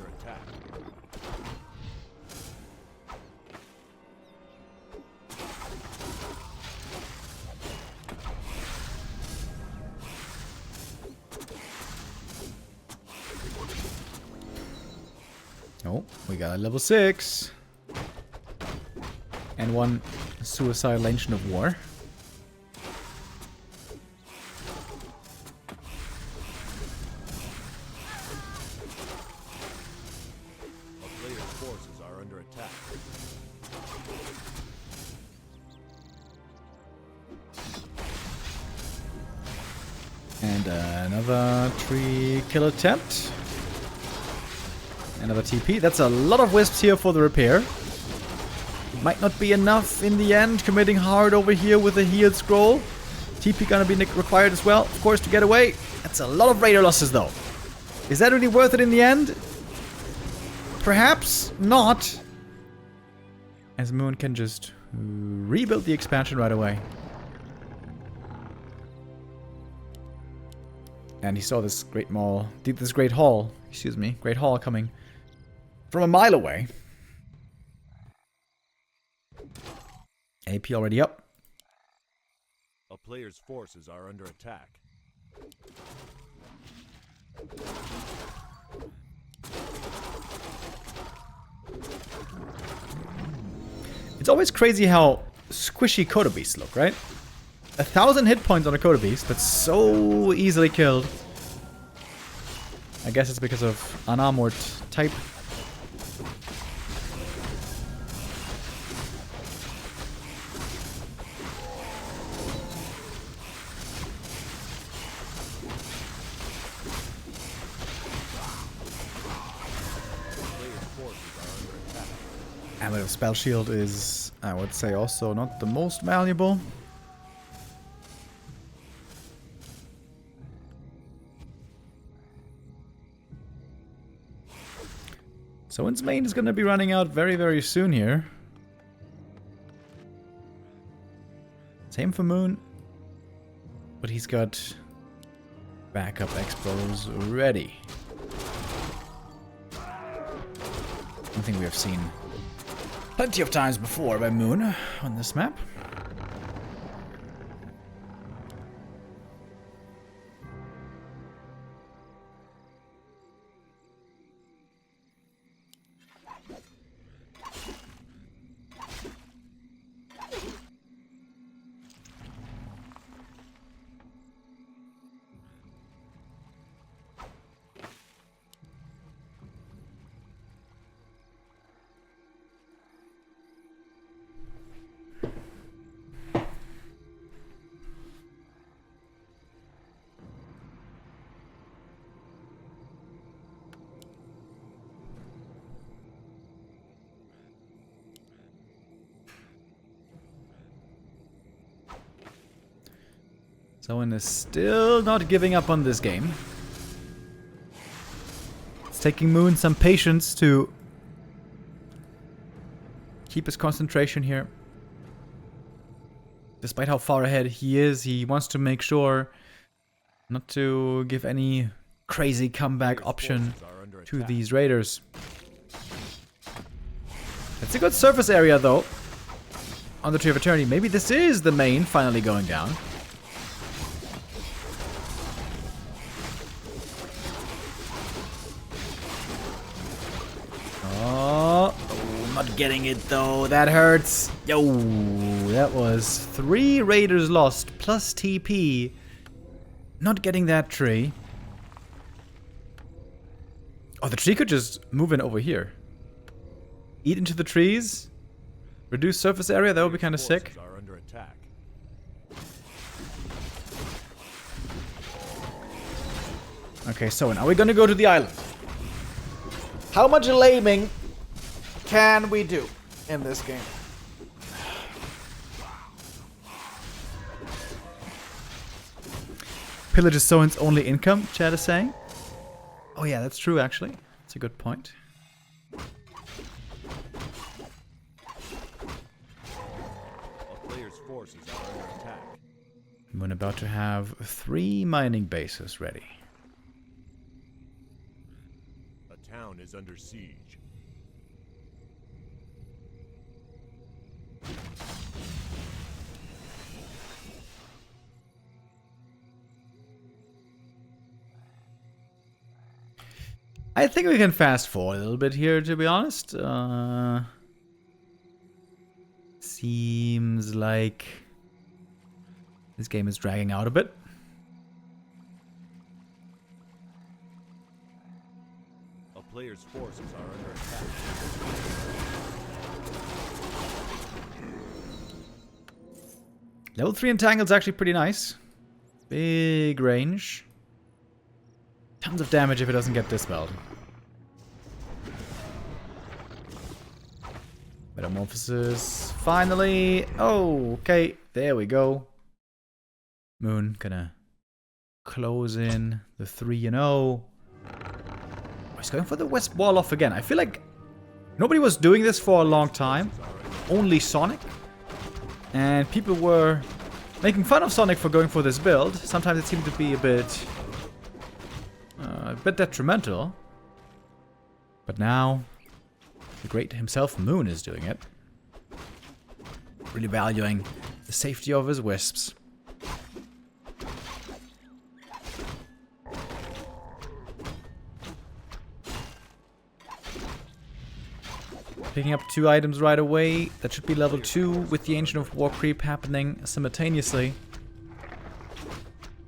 Oh, we got a level 6. And 1 suicidal Ancient of War. A player's forces are under attack. And another tree kill attempt. Another TP. That's a lot of wisps here for the repair. Might not be enough in the end. Committing hard over here with a heal scroll. TP gonna be required as well, of course, to get away. That's a lot of raider losses, though. Is that really worth it in the end? Perhaps not. As Moon can just rebuild the expansion right away. And he saw this great hall, great hall coming from a mile away. AP already up. A player's forces are under attack. It's always crazy how squishy Kodo Beasts look, right? 1,000 hit points on a Kodo Beast, but so easily killed. I guess it's because of unarmored type. Amulet of Spell Shield is, I would say, also not the most valuable. Soin's main is going to be running out very, very soon here. Same for Moon. But he's got backup expos ready. Something we have seen plenty of times before by Moon on this map. Soin is still not giving up on this game. It's taking Moon some patience to keep his concentration here. Despite how far ahead he is, he wants to make sure not to give any crazy comeback option to these raiders. It's a good surface area though on the Tree of Eternity. Maybe this is the main finally going down. Not getting it though, that hurts. Yo, that was 3 raiders lost plus TP. Not getting that tree. Oh, the tree could just move in over here. Eat into the trees. Reduce surface area, that would be kind of sick. Okay, so now we're gonna go to the island. How much laming can we do in this game? Pillage is Soin's only income, Chad is saying. Oh yeah, that's true actually. That's a good point. A player's forces are under attack. I'm about to have 3 mining bases ready. A town is under siege. I think we can fast forward a little bit here, to be honest. Seems like this game is dragging out a bit. A player's forces are under attack. Level 3 Entangled's actually pretty nice. Big range. Tons of damage if it doesn't get dispelled. Metamorphosis. Finally. Oh, okay. There we go. Moon gonna close in the 3-0. Oh, he's going for the west wall off again. I feel like nobody was doing this for a long time. Only Sonic. And people were making fun of Sonic for going for this build. Sometimes it seemed to be a bit detrimental. But now, the great himself, Moon, is doing it. Really valuing the safety of his wisps. Picking up 2 items right away. That should be level 2 with the Ancient of War creep happening simultaneously.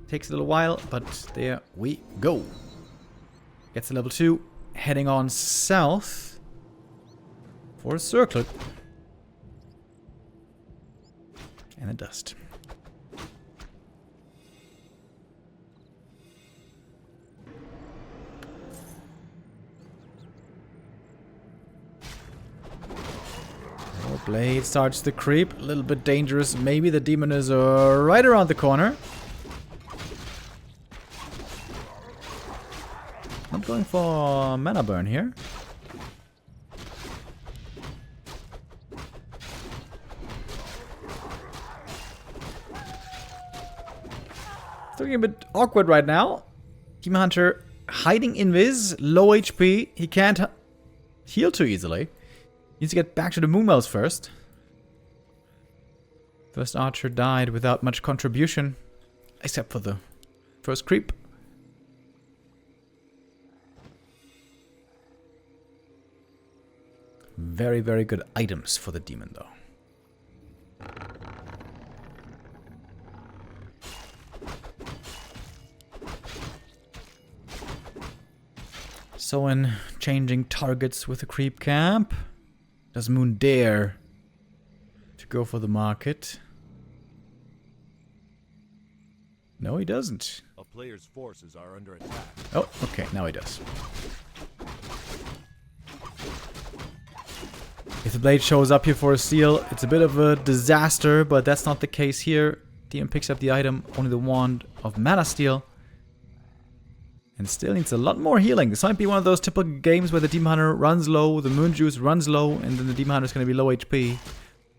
Takes a little while, but there we go. Gets to level 2. Heading on south for a circlet. And a dust. Blade starts to creep. A little bit dangerous. Maybe the demon is right around the corner. Not going for mana burn here. It's looking a bit awkward right now. Demon Hunter hiding invis. Low HP. He can't heal too easily. Needs to get back to the Moonwells first. First archer died without much contribution. Except for the first creep. Very, very good items for the demon, though. Soin changing targets with the creep camp. Does Moon dare to go for the market? No, he doesn't. A player's forces are under attack. Oh, okay, now he does. If the blade shows up here for a steal, it's a bit of a disaster, but that's not the case here. Demon picks up the item, only the wand of mana steal. And still needs a lot more healing. This might be one of those typical games where the Demon Hunter runs low, the Moon Juice runs low, and then the Demon Hunter is going to be low HP.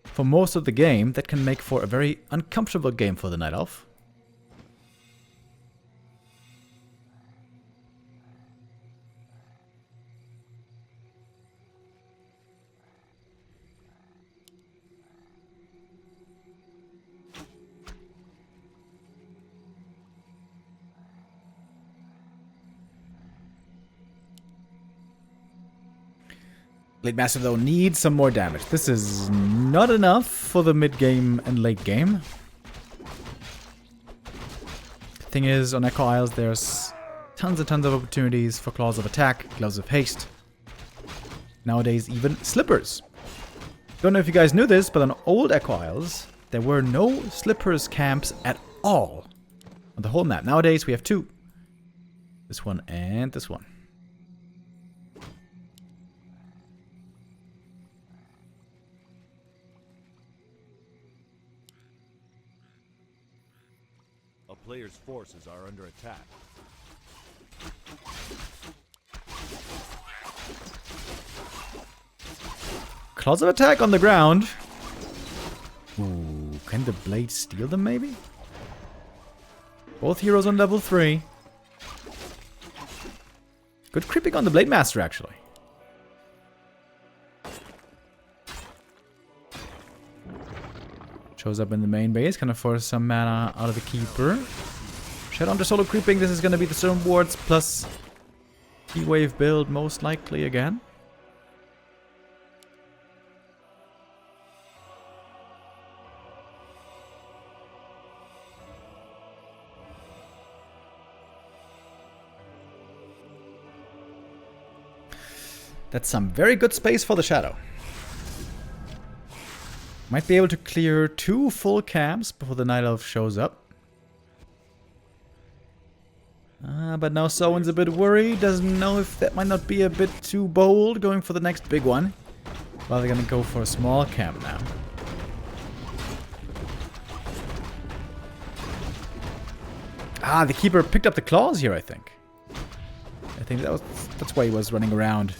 For most of the game, that can make for a very uncomfortable game for the Night Elf. Blade Master, though, needs some more damage. This is not enough for the mid-game and late game. The thing is, on Echo Isles, there's tons and tons of opportunities for Claws of Attack, Gloves of Haste. Nowadays, even Slippers. Don't know if you guys knew this, but on old Echo Isles, there were no Slippers camps at all on the whole map. Nowadays, we have two. This one and this one. A player's forces are under attack. Claws of Attack on the ground. Ooh, can the blade steal them maybe? Both heroes on level 3. Good creeping on the Blade Master, actually. Shows up in the main base, kind of force some mana out of the Keeper. Shadow Hunter solo creeping, this is going to be the Storm Wards plus Heatwave build most likely again. That's some very good space for the Shadow. Might be able to clear 2 full camps before the Night Elf shows up. But now Soin's a bit worried. Doesn't know if that might not be a bit too bold going for the next big one. Well, they're gonna go for a small camp now. Ah, the Keeper picked up the claws here, I think. That's why he was running around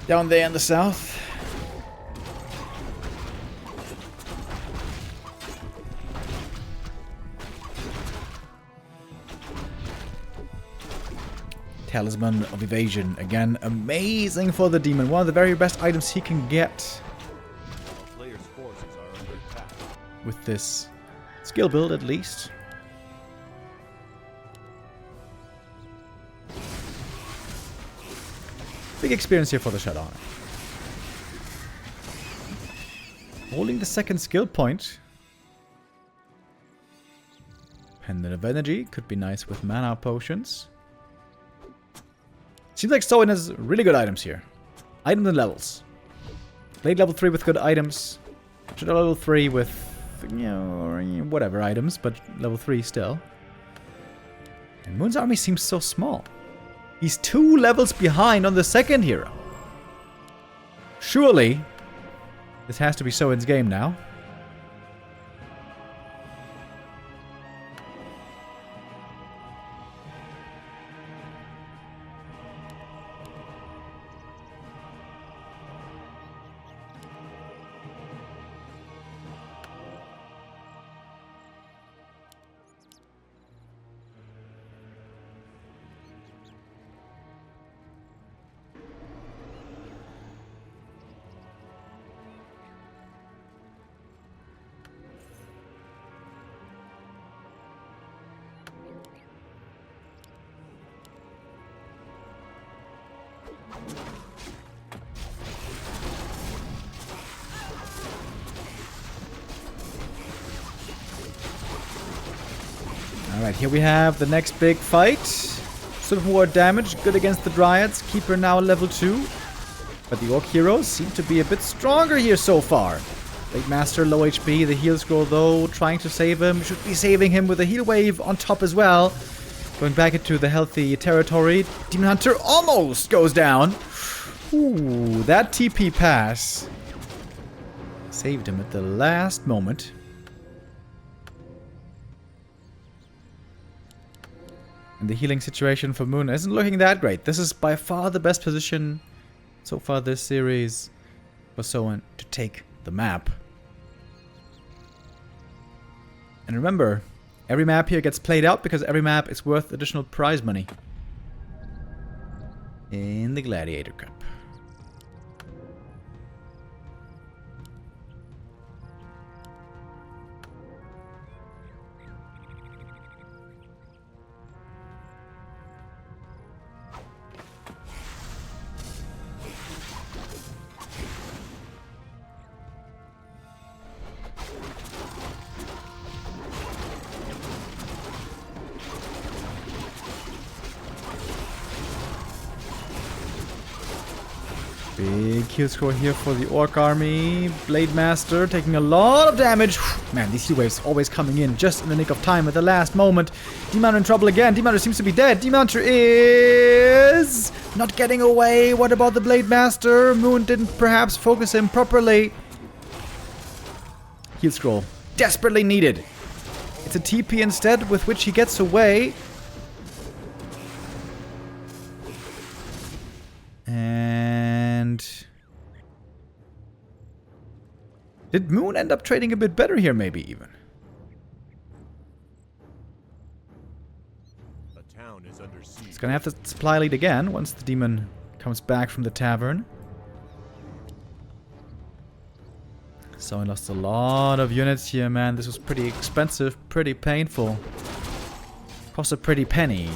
down there in the south. Talisman of Evasion. Again, amazing for the demon. One of the very best items he can get. Player's forces are under attack. With this skill build, at least. Big experience here for the Shadow Hunter. Holding the second skill point. Pendant of Energy could be nice with mana potions. Seems like Soin has really good items here. Items and levels. Blade level 3 with good items. Shadow level 3 with, you know, whatever items, but level 3 still. And Moon's army seems so small. He's 2 levels behind on the second hero. Surely, this has to be Soin's game now. Alright, here we have the next big fight. Some more damage, good against the Dryads. Keeper now level 2. But the Orc heroes seem to be a bit stronger here so far. Blade Master low HP, the heal scroll though, trying to save him. Should be saving him with a heal wave on top as well. Going back into the healthy territory. Demon Hunter almost goes down. Ooh, that TP pass saved him at the last moment. And the healing situation for Moon isn't looking that great. This is by far the best position so far this series for Soin to take the map. And remember, every map here gets played out because every map is worth additional prize money in the Gladiator Cup. Big kill score here for the Orc army. Blade Master taking a lot of damage. Man, these heal waves always coming in just in the nick of time at the last moment. Demon Hunter in trouble again. Demon Hunter seems to be dead. Demon Hunter is not getting away. What about the Blade Master? Moon didn't perhaps focus him properly. Heal scroll. Desperately needed. It's a TP instead with which he gets away. And did Moon end up trading a bit better here, maybe even? The town is under siege. He's gonna have to supply lead again once the demon comes back from the tavern. So he lost a lot of units here, man. This was pretty expensive, pretty painful. Cost a pretty penny.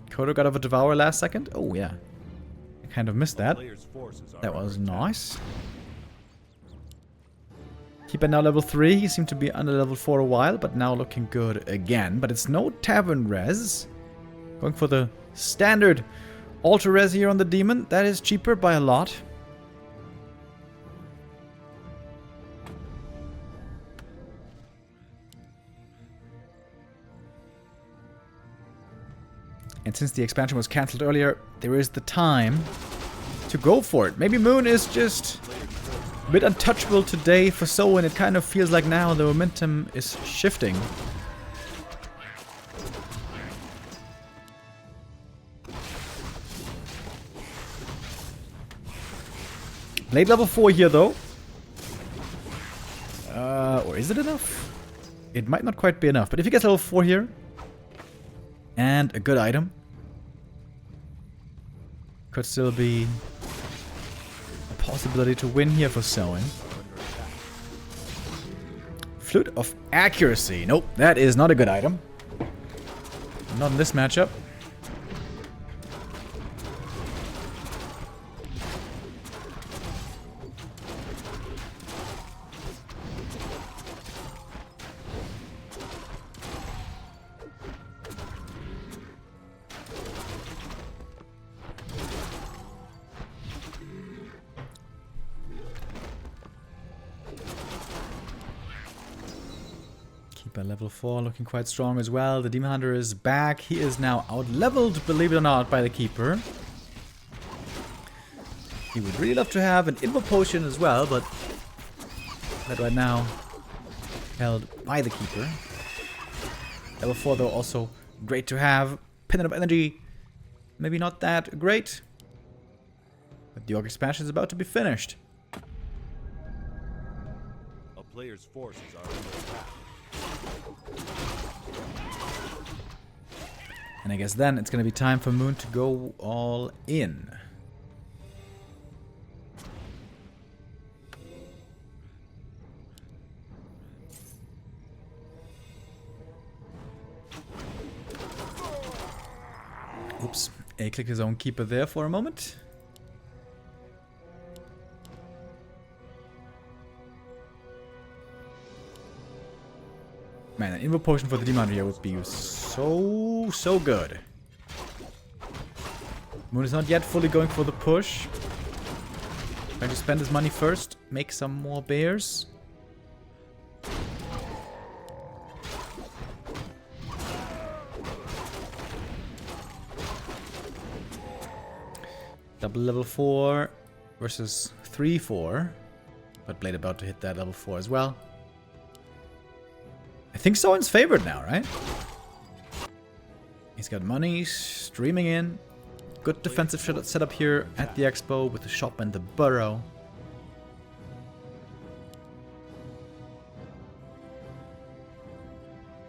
Kodo got over Devour last second. Oh, yeah. I kind of missed that. That was nice. Keeper now level 3. He seemed to be under level 4 a while, but now looking good again. But it's no Tavern res. Going for the standard altar res here on the demon. That is cheaper by a lot. And since the expansion was cancelled earlier, there is the time to go for it. Maybe Moon is just a bit untouchable today for Soin. It kind of feels like now the momentum is shifting. Blade level 4 here though. Or is it enough? It might not quite be enough, but if he gets level 4 here, and a good item, could still be a possibility to win here for Soin. Flute of Accuracy. Nope, that is not a good item. Not in this matchup. Keeper level 4 looking quite strong as well. The Demon Hunter is back. He is now out-leveled, believe it or not, by the Keeper. He would really love to have an Invo Potion as well, but that right now held by the Keeper. Level 4 though also great to have. Pendant of Energy, maybe not that great. But the Orc expansion is about to be finished. A player's forces are under attack. And I guess then it's going to be time for Moon to go all in. Oops. A-click his own Keeper there for a moment. Man, an invo potion for the Demon here would be so good. Moon is not yet fully going for the push. Trying to spend his money first. Make some more bears. Double level 4 versus 3-4. But Blade about to hit that level 4 as well. I think Soin's favored now, right? He's got money streaming in. Good defensive setup here at the expo with the shop and the burrow.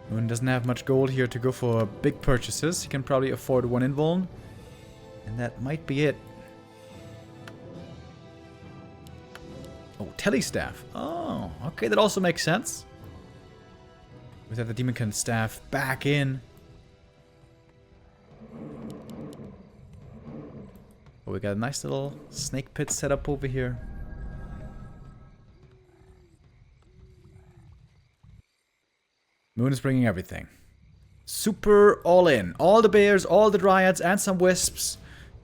Moon doesn't have much gold here to go for big purchases. He can probably afford one invuln. And that might be it. Oh, Telestaff. Oh, okay, that also makes sense. With that, the demon can staff back in. Oh, we got a nice little snake pit set up over here. Moon is bringing everything. Super all in. All the bears, all the dryads, and some wisps.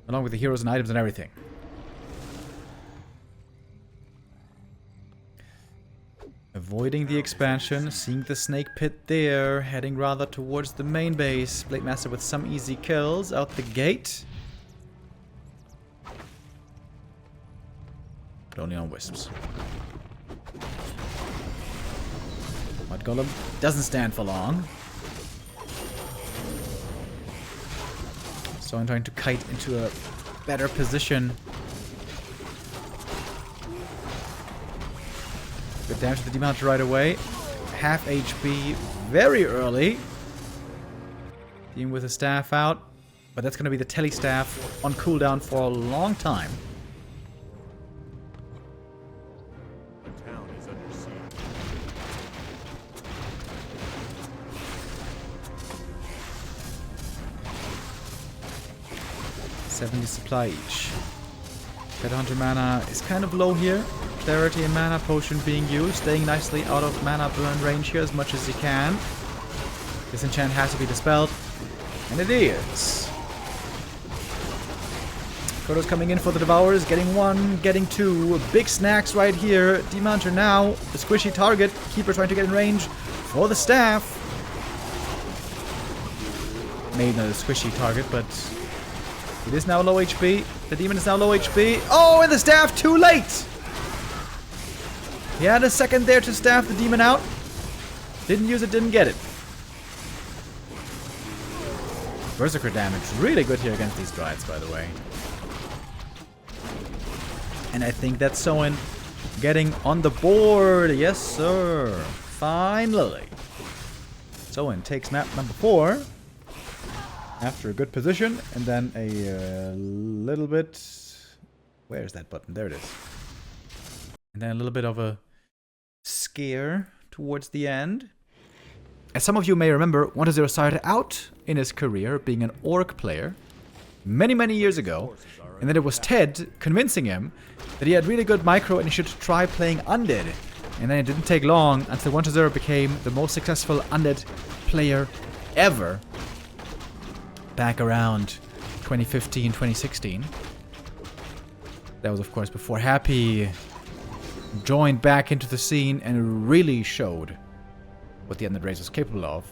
Along with the heroes and items and everything. Avoiding the expansion, seeing the snake pit there, heading rather towards the main base. Blade Master with some easy kills out the gate. But only on wisps. Mud Golem doesn't stand for long. So I'm trying to kite into a better position. Good damage to the Demon Hunter right away. Half HP very early. Demon with a staff out. But that's going to be the Telly staff on cooldown for a long time. The town is under siege. 70 supply each. Headhunter mana is kind of low here. Clarity and mana potion being used, staying nicely out of mana burn range here as much as you can. This enchant has to be dispelled, and it is. Koto's coming in for the Devourers, getting one, getting two. Big snacks right here. Demon Hunter now, the squishy target. Keeper trying to get in range for the staff. Maybe not a squishy target, but it is now low HP. The demon is now low HP. Oh, and the staff too late! He had a second there to staff the demon out. Didn't use it, didn't get it. Berserker damage, really good here against these Dryads, by the way. And I think that's Soin getting on the board. Yes, sir. Finally. Soin takes map number 4. After a good position, and then a little bit... Where's that button? There it is. And then a little bit of a scare towards the end. As some of you may remember, 1-0 started out in his career being an orc player many, many years ago. And then it was Ted convincing him that he had really good micro and he should try playing undead. And then it didn't take long until 1-0 became the most successful undead player ever. Back around 2015, 2016. That was, of course, before Happy joined back into the scene and really showed what the Undead race was capable of.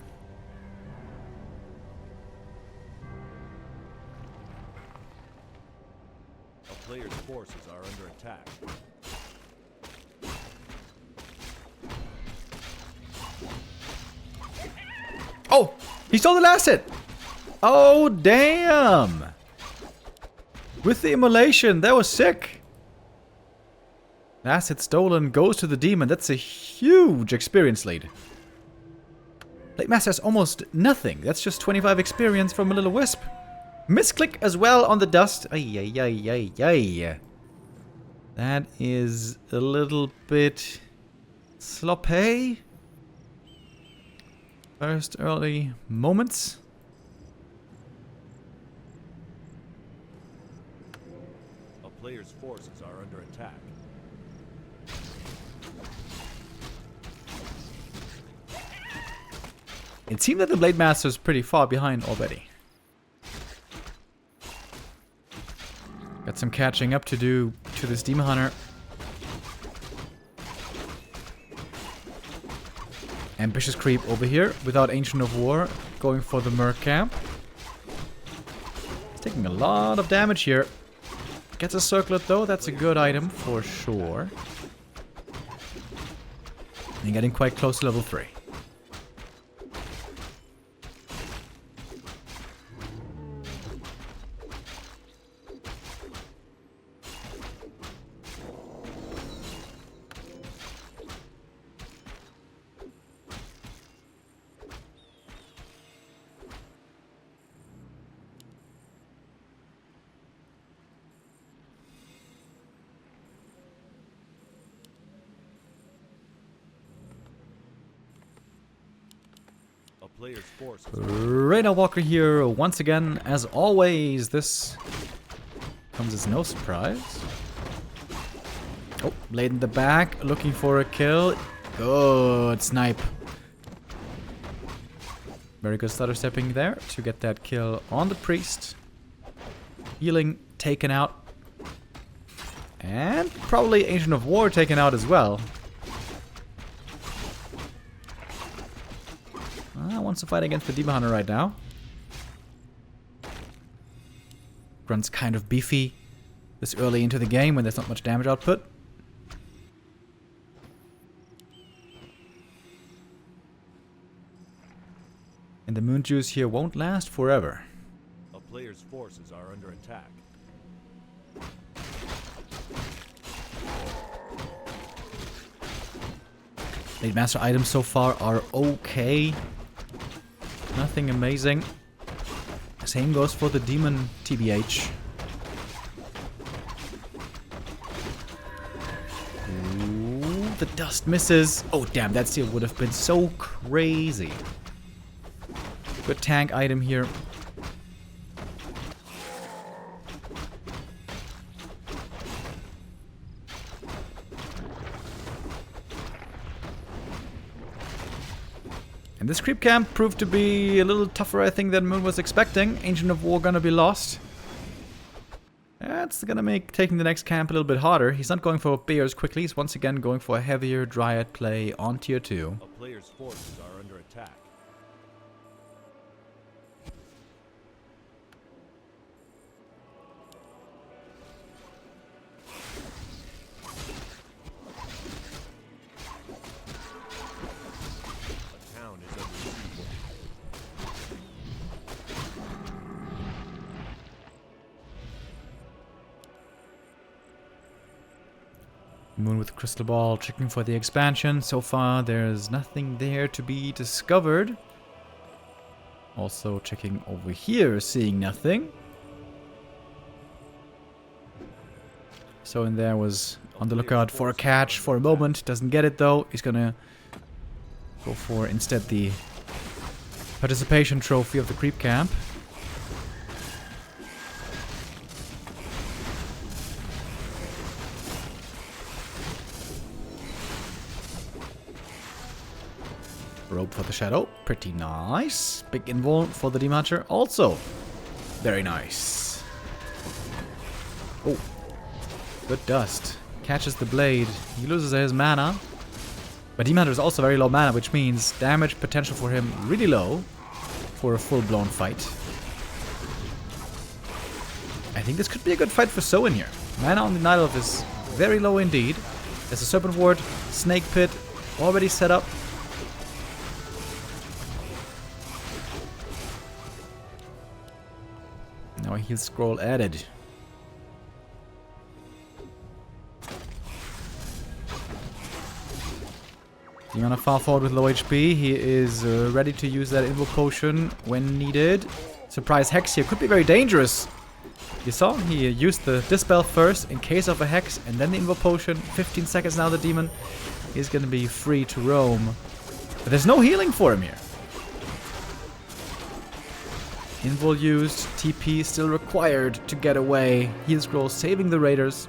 A player's forces are under attack. Oh! He stole the last hit! Oh, damn! With the immolation, that was sick! Last hit stolen goes to the demon. That's a huge experience lead. Blade Master has almost nothing. That's just 25 experience from a little wisp. Misclick as well on the dust. Ay, ay, ay, ay, ay. That is a little bit sloppy. First early moments. A player's forces are under attack. It seemed that the Blade Master's pretty far behind already. Got some catching up to do to this Demon Hunter. Ambitious creep over here without Ancient of War, going for the Merc camp. He's taking a lot of damage here. Gets a circlet though, that's a good item for sure. And getting quite close to level 3. Player's force. Raina Walker here once again. As always, this comes as no surprise. Oh, Blade in the back, looking for a kill. Good snipe. Very good stutter stepping there to get that kill on the priest. Healing taken out. And probably Ancient of War taken out as well. Wants to fight against the Demon Hunter right now. Grunt's kind of beefy this early into the game when there's not much damage output. And the Moon Juice here won't last forever. A player's forces are under attack. Blade Master items so far are okay. Nothing amazing. Same goes for the Demon TBH. Ooh, the dust misses. Oh damn, that seal would have been so crazy. Good tank item here. And this creep camp proved to be a little tougher, I think, than Moon was expecting. Ancient of War gonna be lost. That's gonna make taking the next camp a little bit harder. He's not going for bears quickly. He's once again going for a heavier Dryad play on tier 2. A player's forces are under attack. Moon with Crystal Ball, checking for the expansion. So far, there's nothing there to be discovered. Also checking over here, seeing nothing. So in there was on the lookout for a catch for a moment. Doesn't get it though. He's gonna go for instead the participation trophy of the creep camp. Rope for the shadow, pretty nice. Big invul for the Demon Hunter, also very nice. Oh, good dust. Catches the blade. He loses his mana. But Demon Hunter is also very low mana, which means damage potential for him really low for a full-blown fight. I think this could be a good fight for Soin here. Mana on the Night Elf is very low indeed. There's a Serpent Ward, Snake Pit already set up. Now a heal scroll added. Demon Hunter far forward with low HP. He is ready to use that Invul Potion when needed. Surprise Hex here could be very dangerous. You saw he used the Dispel first in case of a Hex and then the Invul Potion. 15 seconds now the Demon is going to be free to roam. But there's no healing for him here. Invul used, TP still required to get away. Heal scroll saving the raiders.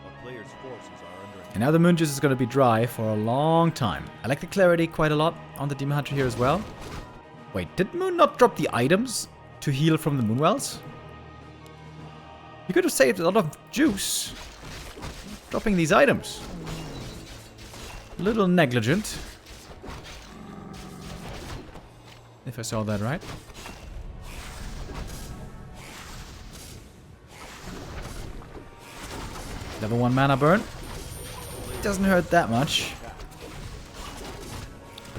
A player's And now the Moon Juice is going to be dry for a long time. I like the clarity quite a lot on the Demon Hunter here as well. Wait, did Moon not drop the items to heal from the Moonwells? You could have saved a lot of juice dropping these items. A little negligent. If I saw that right. Level 1 mana burn. Doesn't hurt that much.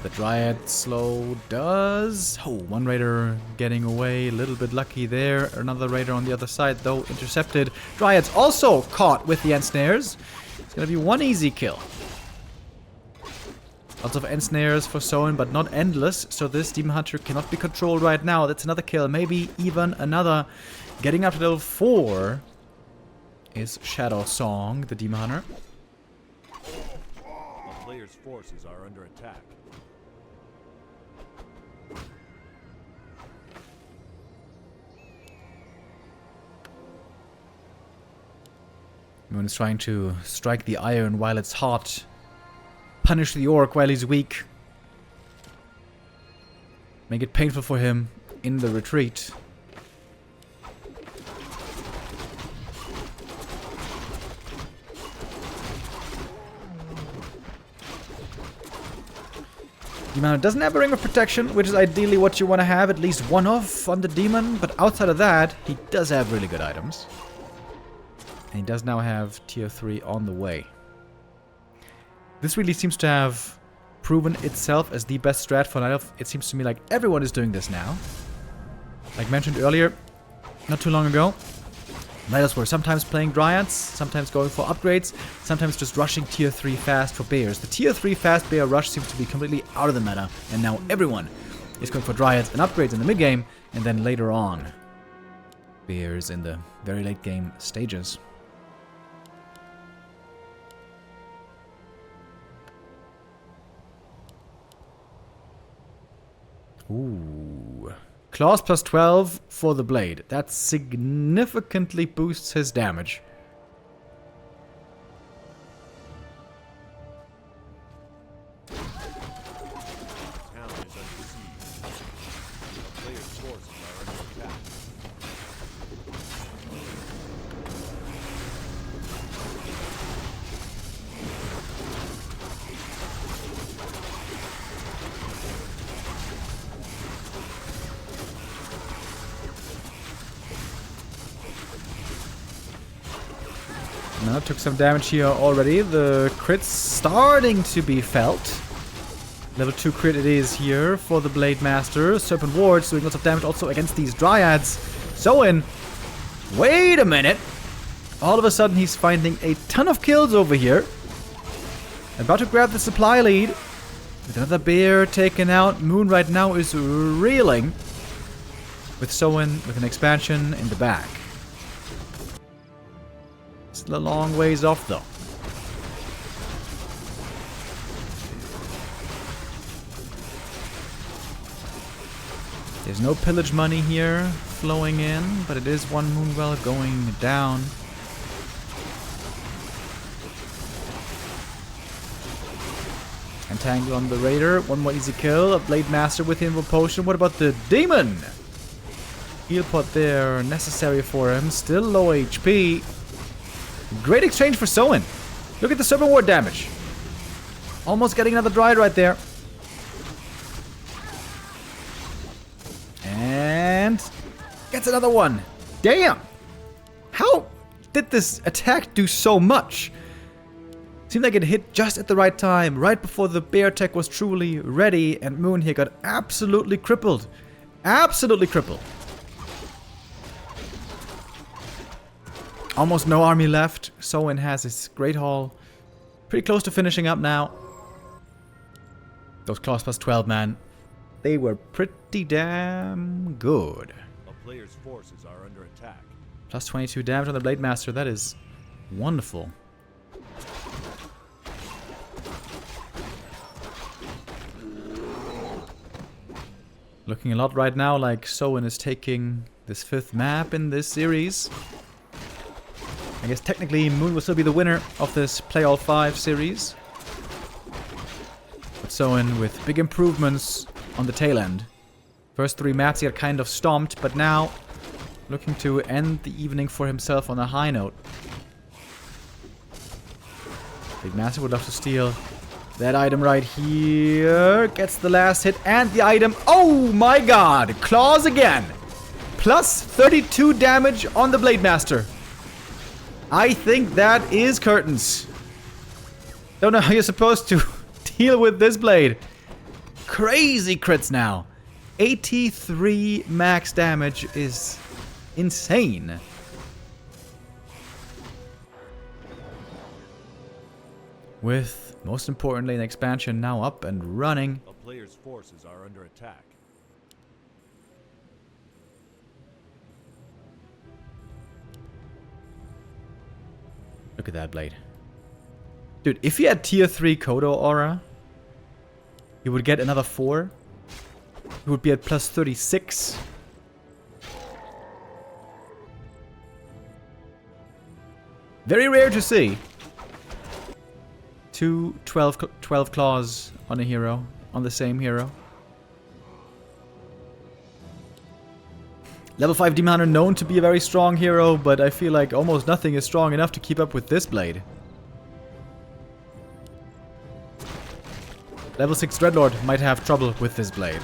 The Dryad slow does. Oh, one Raider getting away. A little bit lucky there. Another Raider on the other side, though, intercepted. Dryad's also caught with the Ensnares. It's going to be one easy kill. Lots of Ensnares for Soin, but not endless. So this Demon Hunter cannot be controlled right now. That's another kill. Maybe even another. Getting up to level 4 is Shadow Song, the Demon Hunter. The player's forces are under attack. Moon is trying to strike the iron while it's hot. Punish the orc while he's weak. Make it painful for him in the retreat. Demon doesn't have a ring of protection, which is ideally what you want to have, at least one of on the demon. But outside of that, he does have really good items. And he does now have tier 3 on the way. This really seems to have proven itself as the best strat for Night Elf. It seems to me like everyone is doing this now. Like mentioned earlier, not too long ago, Night Elves were sometimes playing Dryads, sometimes going for upgrades, sometimes just rushing tier 3 fast for Bears. The tier 3 fast Bear rush seems to be completely out of the meta, and now everyone is going for Dryads and upgrades in the mid-game, and then later on, Bears in the very late game stages. Ooh. Claws plus 12 for the blade. That significantly boosts his damage. Town is under siege. The player's forces are under attack. Now took some damage here already. The crit's starting to be felt. Level 2 crit it is here for the Blade Master. Serpent Wards doing lots of damage also against these Dryads. Soin, wait a minute. All of a sudden he's finding a ton of kills over here. About to grab the supply lead. With another bear taken out. Moon right now is reeling. With Soin with an expansion in the back. Still a long ways off, though. There's no pillage money here flowing in, but it is one Moonwell going down. Entangle on the Raider. One more easy kill. A Blade Master with the Invul Potion. What about the Demon? Heal pot there. Necessary for him. Still low HP. Great exchange for Soin. Look at the Serpent Ward damage. Almost getting another Dryad right there. And gets another one. Damn. How did this attack do so much? Seemed like it hit just at the right time, right before the bear tech was truly ready, and Moon here got absolutely crippled. Absolutely crippled. Almost no army left. Soin has his Great Hall. Pretty close to finishing up now. Those claws plus 12, man. They were pretty damn good. A player's forces are under attack. Plus 22 damage on the Blade Master. That is wonderful. Looking a lot right now like Soin is taking this 5th map in this series. I guess technically Moon will still be the winner of this Play All 5 series. But Soin with big improvements on the tail end. First 3 maps he had kind of stomped, but now looking to end the evening for himself on a high note. Big Master would love to steal that item right here. Gets the last hit and the item. Oh my god! Claws again! Plus 32 damage on the Blade Master. I think that is curtains. Don't know how you're supposed to deal with this blade. Crazy crits now. 83 max damage is insane. With, most importantly, an expansion now up and running. A player's forces are under attack. Look at that blade. Dude, if he had tier 3 Kodo aura, he would get another 4. He would be at plus 36. Very rare to see. 12 claws on a hero, on the same hero. Level 5 Demon Hunter known to be a very strong hero, but I feel like almost nothing is strong enough to keep up with this blade. Level 6 Dreadlord might have trouble with this blade.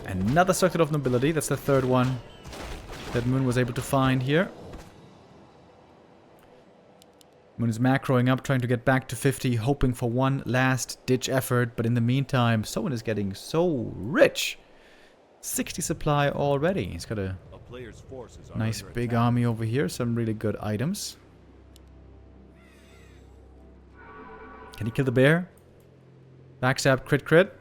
Another Circuit of Nobility, that's the third one that Moon was able to find here. Moon is macroing up, trying to get back to 50, hoping for one last ditch effort, but in the meantime, Soin is getting so rich. 60 supply already. He's got a player's forces are nice under big attack. army over here, some really good items. Can he kill the bear? Backstab, crit, crit.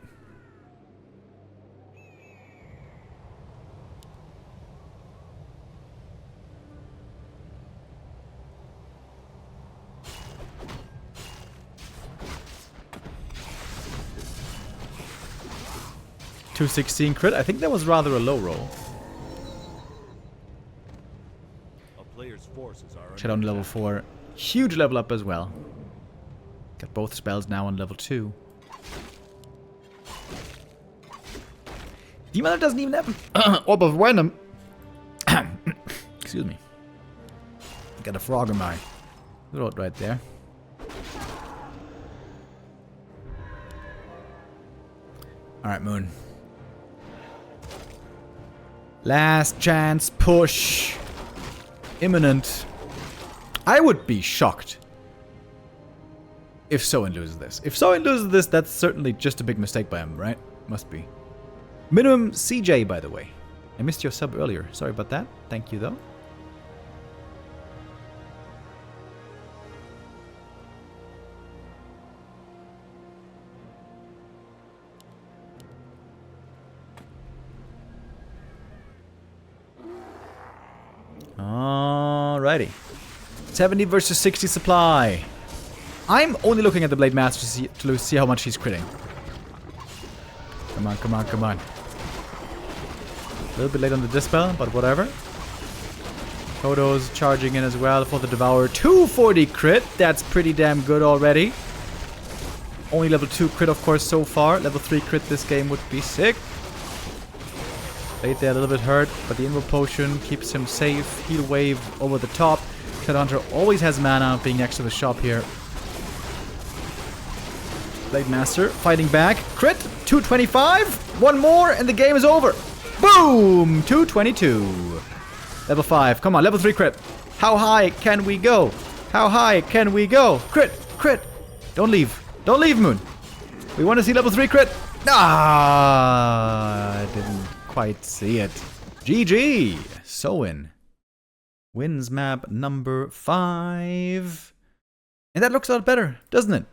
.216 crit. I think that was rather a low roll. A player's forces are Shadow on level 4. Huge level up as well. Got both spells now on level 2. Demon Hunter doesn't even have an Orb of Venom. Excuse me. Got a frog in my throat right there. Alright, Moon. Last chance push. Imminent. I would be shocked if Soin loses this. If Soin loses this, that's certainly just a big mistake by him, right? Must be. Minimum CJ, by the way. I missed your sub earlier. Sorry about that. Thank you, though. Alrighty. 70 versus 60 supply. I'm only looking at the Blade Master to see how much he's critting. Come on, come on, come on. A little bit late on the Dispel, but whatever. Kodo's charging in as well for the Devourer. 240 crit. That's pretty damn good already. Only level 2 crit, of course, so far. Level 3 crit this game would be sick. Blade there a little bit hurt, but the Invoke Potion keeps him safe. Heal Wave over the top. Shadow Hunter always has mana being next to the shop here. Blade Master fighting back. Crit! 225! One more and the game is over. Boom! 222. Level 5. Come on, level 3 crit. How high can we go? How high can we go? Crit! Crit! Don't leave. Don't leave, Moon. We want to see level 3 crit. Ah! I didn't quite see it. GG! Soin wins map number 5. And that looks a lot better, doesn't it?